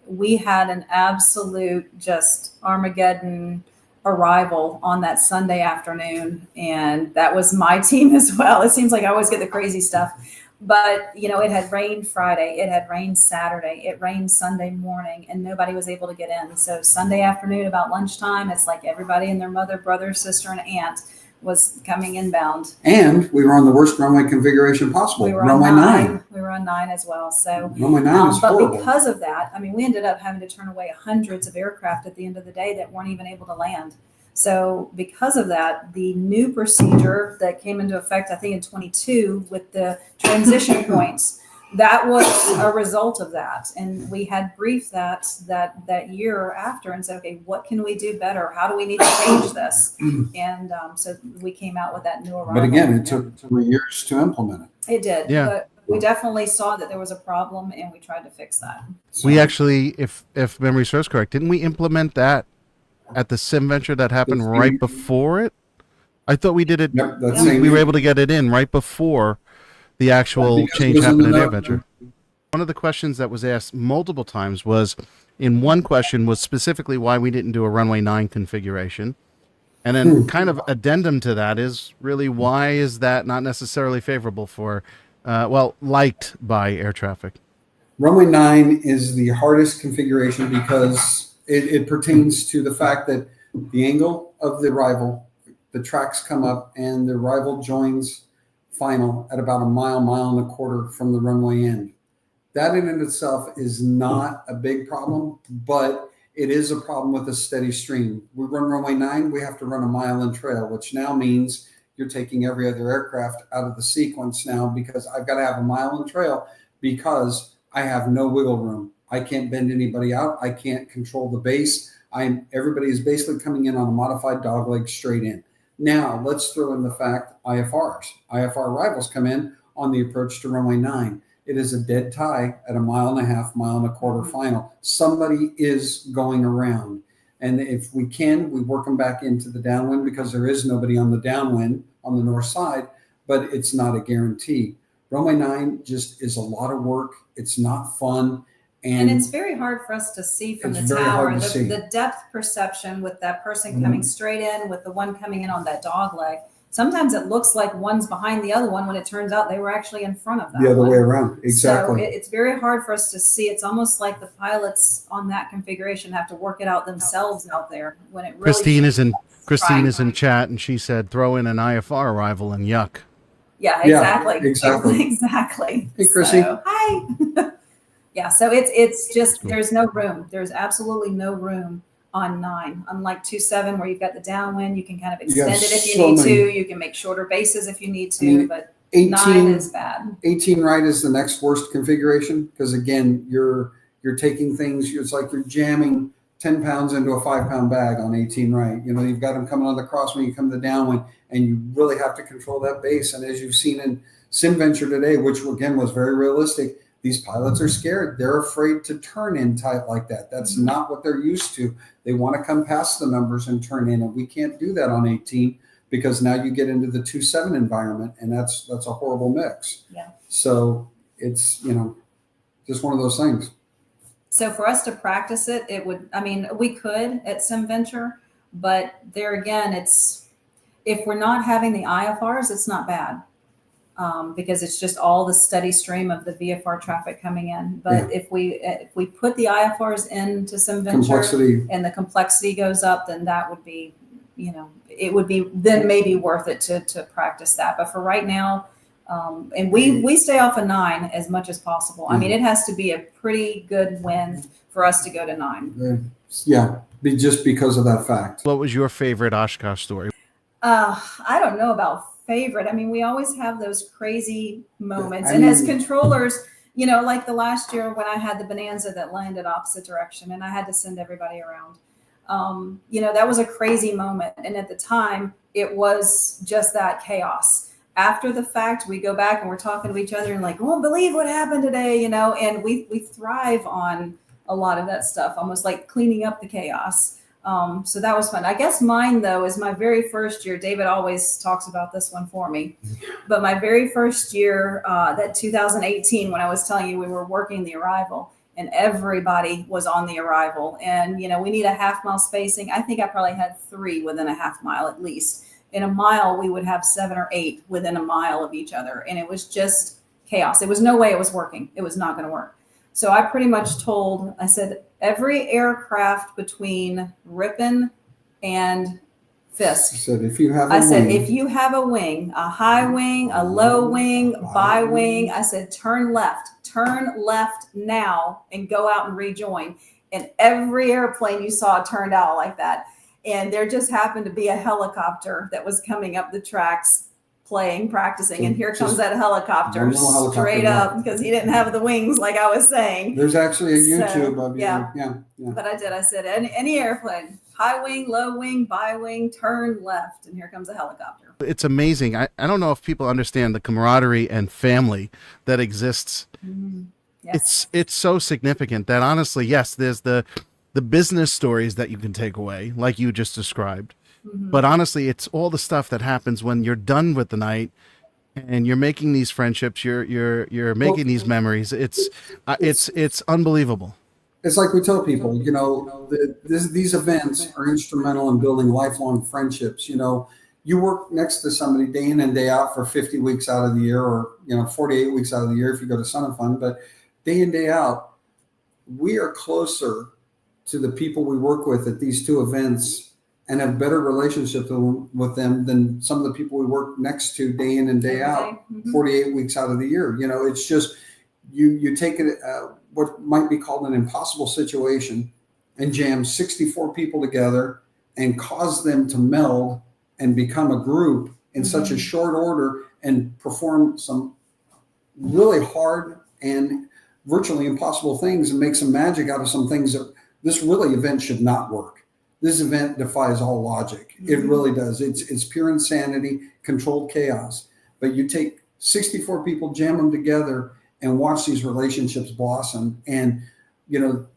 we had an absolute just Armageddon arrival on that Sunday afternoon, and that was my team as well. It seems like I always get the crazy stuff. But, it had rained Friday, it had rained Saturday, it rained Sunday morning, and nobody was able to get in. So Sunday afternoon about lunchtime, it's like everybody and their mother, brother, sister, and aunt was coming inbound. And we were on the worst runway configuration possible. We were runway on 9. We were on 9 as well. So runway 9 is but horrible. because of that, we ended up having to turn away hundreds of aircraft at the end of the day that weren't even able to land. So because of that, the new procedure that came into effect, I think in 22 with the transition points, that was a result of that. And we had briefed that year after and said, okay, what can we do better? How do we need to change this? And so we came out with that new arrival. But again, it took 3 years to implement it. It did. Yeah. But we definitely saw that there was a problem and we tried to fix that. So, We actually, if memory serves correct, didn't we implement that at the SimVenture that happened Yes, right before it? I thought we did it. yep, that's Yeah. We were able to get it in right before the actual Because it change was in happened in the AirVenture. One of the questions that was asked multiple times was, in one question was specifically why we didn't do a runway 9 configuration. And then kind of addendum to that is really why is that not necessarily favorable for, liked by air traffic? Runway 9 is the hardest configuration because it pertains to the fact that the angle of the arrival, the tracks come up, and the arrival joins final at about a mile and a quarter from the runway end. That in and itself is not a big problem, but it is a problem with a steady stream. We run runway 9, we have to run a mile in trail, which now means you're taking every other aircraft out of the sequence now because I've got to have a mile in trail because I have no wiggle room. I can't bend anybody out. I can't control the base. Everybody is basically coming in on a modified dogleg straight in. Now let's throw in the fact IFR arrivals come in on the approach to runway 9. It is a dead tie at a mile and a half, mile and a quarter final. Somebody is going around. And if we can, we work them back into the downwind because there is nobody on the downwind on the north side, but it's not a guarantee. Runway 9 just is a lot of work. It's not fun. And it's very hard for us to see from the tower. The depth perception with that person coming straight in with the one coming in on that dog leg. Sometimes it looks like one's behind the other one when it turns out they were actually in front of that the other one. way around. Exactly. So it's very hard for us to see. It's almost like the pilots on that configuration have to work it out themselves out there when it really Christine is in chat and she said, throw in an IFR arrival and yuck. Yeah, exactly. Exactly. Exactly. Hey, Chrissy. So, hi. Yeah, so it's just there's no room. There's absolutely no room on 9. Unlike 2.7 where you've got the downwind, you can kind of extend it if you need to. You can make shorter bases if you need to, but 18, 9 is bad. 18 right is the next worst configuration because again, you're taking things. It's like you're jamming 10 pounds into a 5-pound bag on 18 right. You've got them coming on the crosswind, you come to the downwind, and you really have to control that base. And as you've seen in SimVenture today, which again was very realistic, these pilots are scared. They're afraid to turn in tight like that. That's not what they're used to. They want to come past the numbers and turn in, and we can't do that on 18 because now you get into the 2.7 environment, and that's a horrible mix. Yeah. So it's just one of those things. So for us to practice it, we could at SimVenture, but there again, if we're not having the IFRs, it's not bad. Because it's just all the steady stream of the VFR traffic coming in. But if we put the IFRs into SimVenture and the complexity goes up, then that would be it would be then maybe worth it to practice that. But for right now, and we stay off of 9 as much as possible. I mean, it has to be a pretty good win for us to go to 9. Yeah, just because of that fact. What was your favorite Oshkosh story? I don't know about favorite. I mean, we always have those crazy moments. And as controllers, like the last year when I had the Bonanza that landed opposite direction and I had to send everybody around, that was a crazy moment. And at the time, it was just that chaos. After the fact, we go back and we're talking to each other and like, won't believe what happened today, and we thrive on a lot of that stuff, almost like cleaning up the chaos. So that was fun. I guess mine, though, is my very first year. David always talks about this one for me. But my very first year, that 2018, when I was telling you we were working the arrival and everybody was on the arrival. And, we need a half-mile spacing. I think I probably had 3 within a half mile at least. In a mile, we would have 7 or 8 within a mile of each other. And it was just chaos. There was no way it was working. It was not going to work. So I pretty much I said, every aircraft between Ripon and Fisk. I said, if you have a wing, a high wing, a low wing, bi wing, I said, turn left now and go out and rejoin. And every airplane you saw turned out like that. And there just happened to be a helicopter that was coming up the tracks practicing, and here comes that helicopter straight up because he didn't have the wings like I was saying. There's actually a YouTube of yeah. But I said any airplane, high wing, low wing, bi wing, turn left, and here comes a helicopter. It's amazing. I don't know if people understand the camaraderie and family that exists. Yes. It's so significant that honestly, yes, there's the business stories that you can take away, like you just described. But honestly, it's all the stuff that happens when you're done with the night and you're making these friendships, you're making these memories. It's unbelievable. It's like we tell people, these events are instrumental in building lifelong friendships. You work next to somebody day in and day out for 50 weeks out of the year, or 48 weeks out of the year if you go to Sun and Fun, but day in, day out, we are closer to the people we work with at these 2 events and have better relationships with them than some of the people we work next to day in and day out, 48 weeks out of the year. It's just, you take it, what might be called an impossible situation and jam 64 people together and cause them to meld and become a group in such a short order and perform some really hard and virtually impossible things and make some magic out of some things that this really event should not work. This event defies all logic. It really does. It's pure insanity, controlled chaos. But you take 64 people, jam them together, and watch these relationships blossom. And,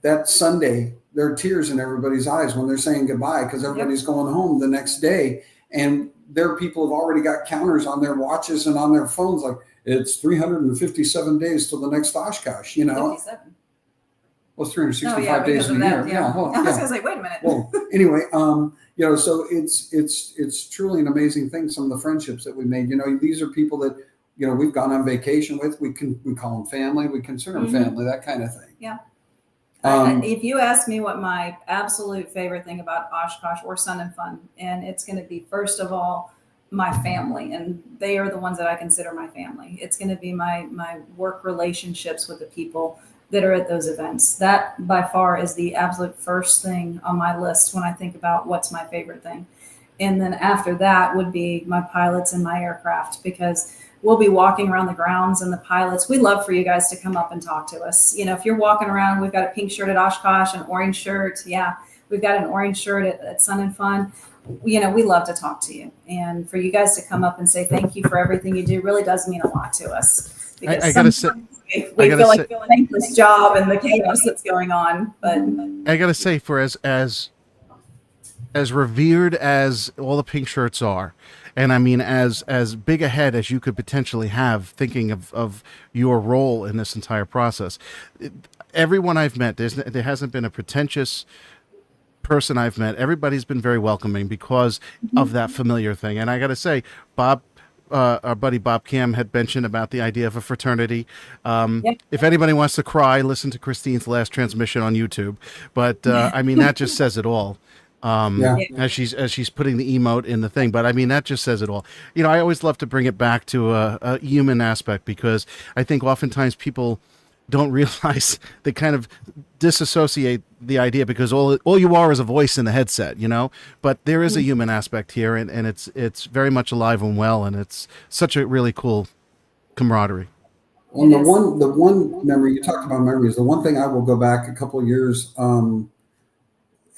that Sunday, there are tears in everybody's eyes when they're saying goodbye because everybody's going home the next day. And there are people who've already got counters on their watches and on their phones like, it's 357 days till the next Oshkosh, 57. Well, 365 days in a year. Yeah. Well, I was going to say, wait a minute. Well, anyway, so it's truly an amazing thing. Some of the friendships that we made, these are people that, we've gone on vacation with. We call them family. We consider them family, that kind of thing. Yeah. If you ask me what my absolute favorite thing about Oshkosh or Sun and Fun, and it's going to be, first of all, my family, and they are the ones that I consider my family. It's going to be my work relationships with the people that are at those events. That by far is the absolute first thing on my list when I think about what's my favorite thing. And then after that would be my pilots and my aircraft, because we'll be walking around the grounds and the pilots, we'd love for you guys to come up and talk to us. If you're walking around, we've got a pink shirt at Oshkosh, an orange shirt. Yeah, we've got an orange shirt at Sun and Fun. We love to talk to you. And for you guys to come up and say thank you for everything you do really does mean a lot to us. I gotta say, we feel like doing a thankless job and the chaos that's going on. But I gotta say, for as revered as all the pink shirts are, and I mean as big a head as you could potentially have, thinking of your role in this entire process, everyone I've met, there hasn't been a pretentious person I've met. Everybody's been very welcoming because of that familiar thing. And I gotta say, Bob, our buddy Bob Cam had mentioned about the idea of a fraternity. If anybody wants to cry, listen to Christine's last transmission on YouTube. But I mean, that just says it all. Yeah. as she's putting the emote in the thing. But I mean, that just says it all. I always love to bring it back to a human aspect, because I think oftentimes people don't realize they kind of disassociate the idea, because all you are is a voice in the headset, but there is a human aspect here, and it's very much alive and well, and it's such a really cool camaraderie. Well, the one memory you talked about, memories, the one thing I will go back a couple of years, and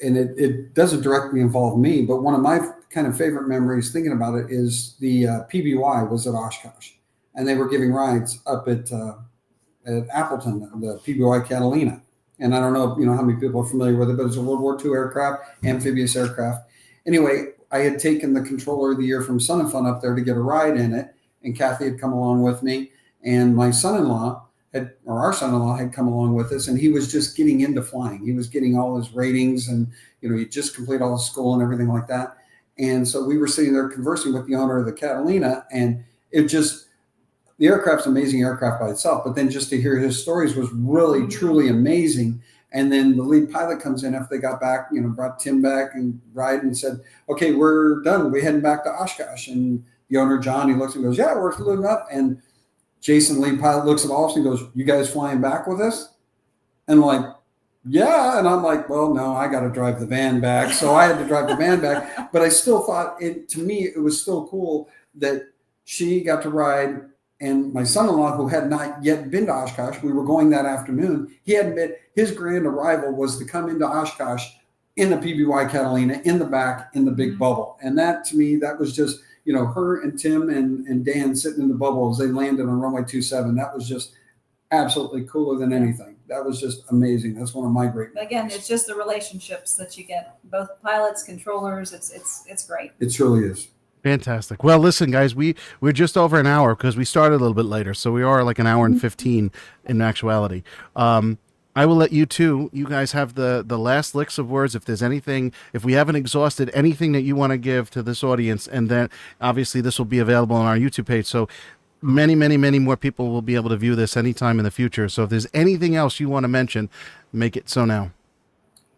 it doesn't directly involve me, but one of my kind of favorite memories thinking about it is the PBY was at Oshkosh, and they were giving rides up at Appleton, the PBY Catalina. And I don't know, how many people are familiar with it, but it's a World War II aircraft, amphibious aircraft. Anyway, I had taken the controller of the year from Sun and Fun up there to get a ride in it, and Kathy had come along with me, and my son-in-law our son-in-law had come along with us, and he was just getting into flying. He was getting all his ratings, and he just completed all his school and everything like that. And so we were sitting there conversing with the owner of the Catalina, and the aircraft's an amazing aircraft by itself, but then just to hear his stories was really, truly amazing. And then the lead pilot comes in after they got back, brought Tim back and ride and said, okay, we're done. We're heading back to Oshkosh. And the owner, John, he looks and goes, yeah, we're loading up. And Jason, lead pilot, looks at all of us and goes, you guys flying back with us? And I'm like, yeah. And I'm like, well, no, I got to drive the van back. So I had to drive the van back. But I still thought to me, it was still cool that she got to ride. And my son-in-law, who had not yet been to Oshkosh, we were going that afternoon. He hadn't been. His grand arrival was to come into Oshkosh in the PBY Catalina, in the back, in the big bubble. And that, to me, that was just, her and Tim and Dan sitting in the bubble as they landed on runway 27. That was just absolutely cooler than anything. That was just amazing. That's one of my great memories. Again, it's just the relationships that you get, both pilots, controllers. It's great. It truly is. Fantastic. Well, listen, guys, we're just over an hour because we started a little bit later, so we are like an hour and 15 in actuality. I will let you guys have the last licks of words. If there's anything, if we haven't exhausted anything that you want to give to this audience, and then obviously this will be available on our YouTube page, so many, many, many more people will be able to view this anytime in the future. So if there's anything else you want to mention, make it so now.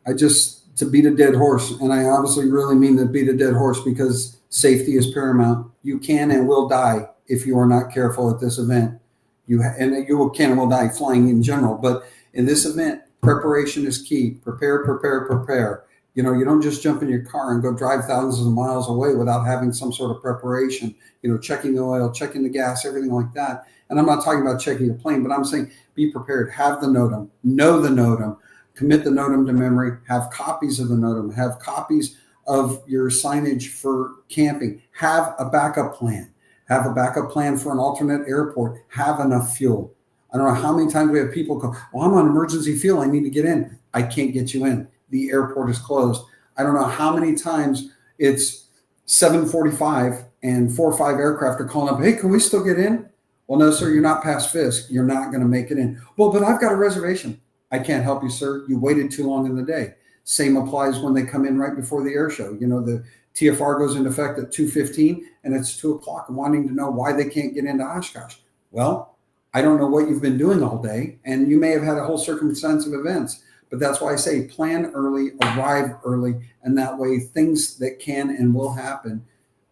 To beat a dead horse, and I obviously really mean to beat a dead horse, because safety is paramount. You can and will die if you are not careful at this event. You can and will die flying in general, but in this event, preparation is key. Prepare, prepare, prepare. You don't just jump in your car and go drive thousands of miles away without having some sort of preparation. Checking the oil, checking the gas, everything like that. And I'm not talking about checking your plane, but I'm saying be prepared. Have the NOTAM. Know the NOTAM. Commit the NOTAM to memory. Have copies of the NOTAM. Have copies of your signage for camping. Have a backup plan. Have a backup plan for an alternate airport. Have enough fuel. I don't know how many times we have people go, well, I'm on emergency fuel. I need to get in. I can't get you in. The airport is closed. I don't know how many times it's 7:45 and 4 or 5 aircraft are calling up, hey, can we still get in? Well, no, sir, you're not past Fisk. You're not going to make it in. Well, but I've got a reservation. I can't help you, sir. You waited too long in the day. Same applies when they come in right before the air show. The TFR goes into effect at 2:15 and it's 2 o'clock, wanting to know why they can't get into Oshkosh. Well, I don't know what you've been doing all day, and you may have had a whole circumstance of events, but that's why I say plan early, arrive early, and that way things that can and will happen,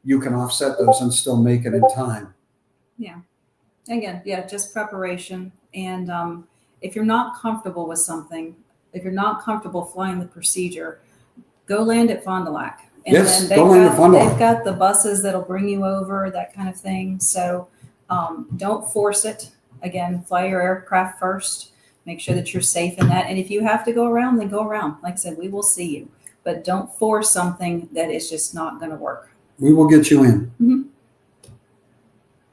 you can offset those and still make it in time. Yeah. Again, just preparation. And if you're not comfortable with something, if you're not comfortable flying the procedure, go land at Fond du Lac. And yes, then go land at Fond du Lac. They've got the buses that'll bring you over, that kind of thing. So don't force it. Again, fly your aircraft first. Make sure that you're safe in that. And if you have to go around, then go around. Like I said, we will see you. But don't force something that is just not going to work. We will get you in. Mm-hmm.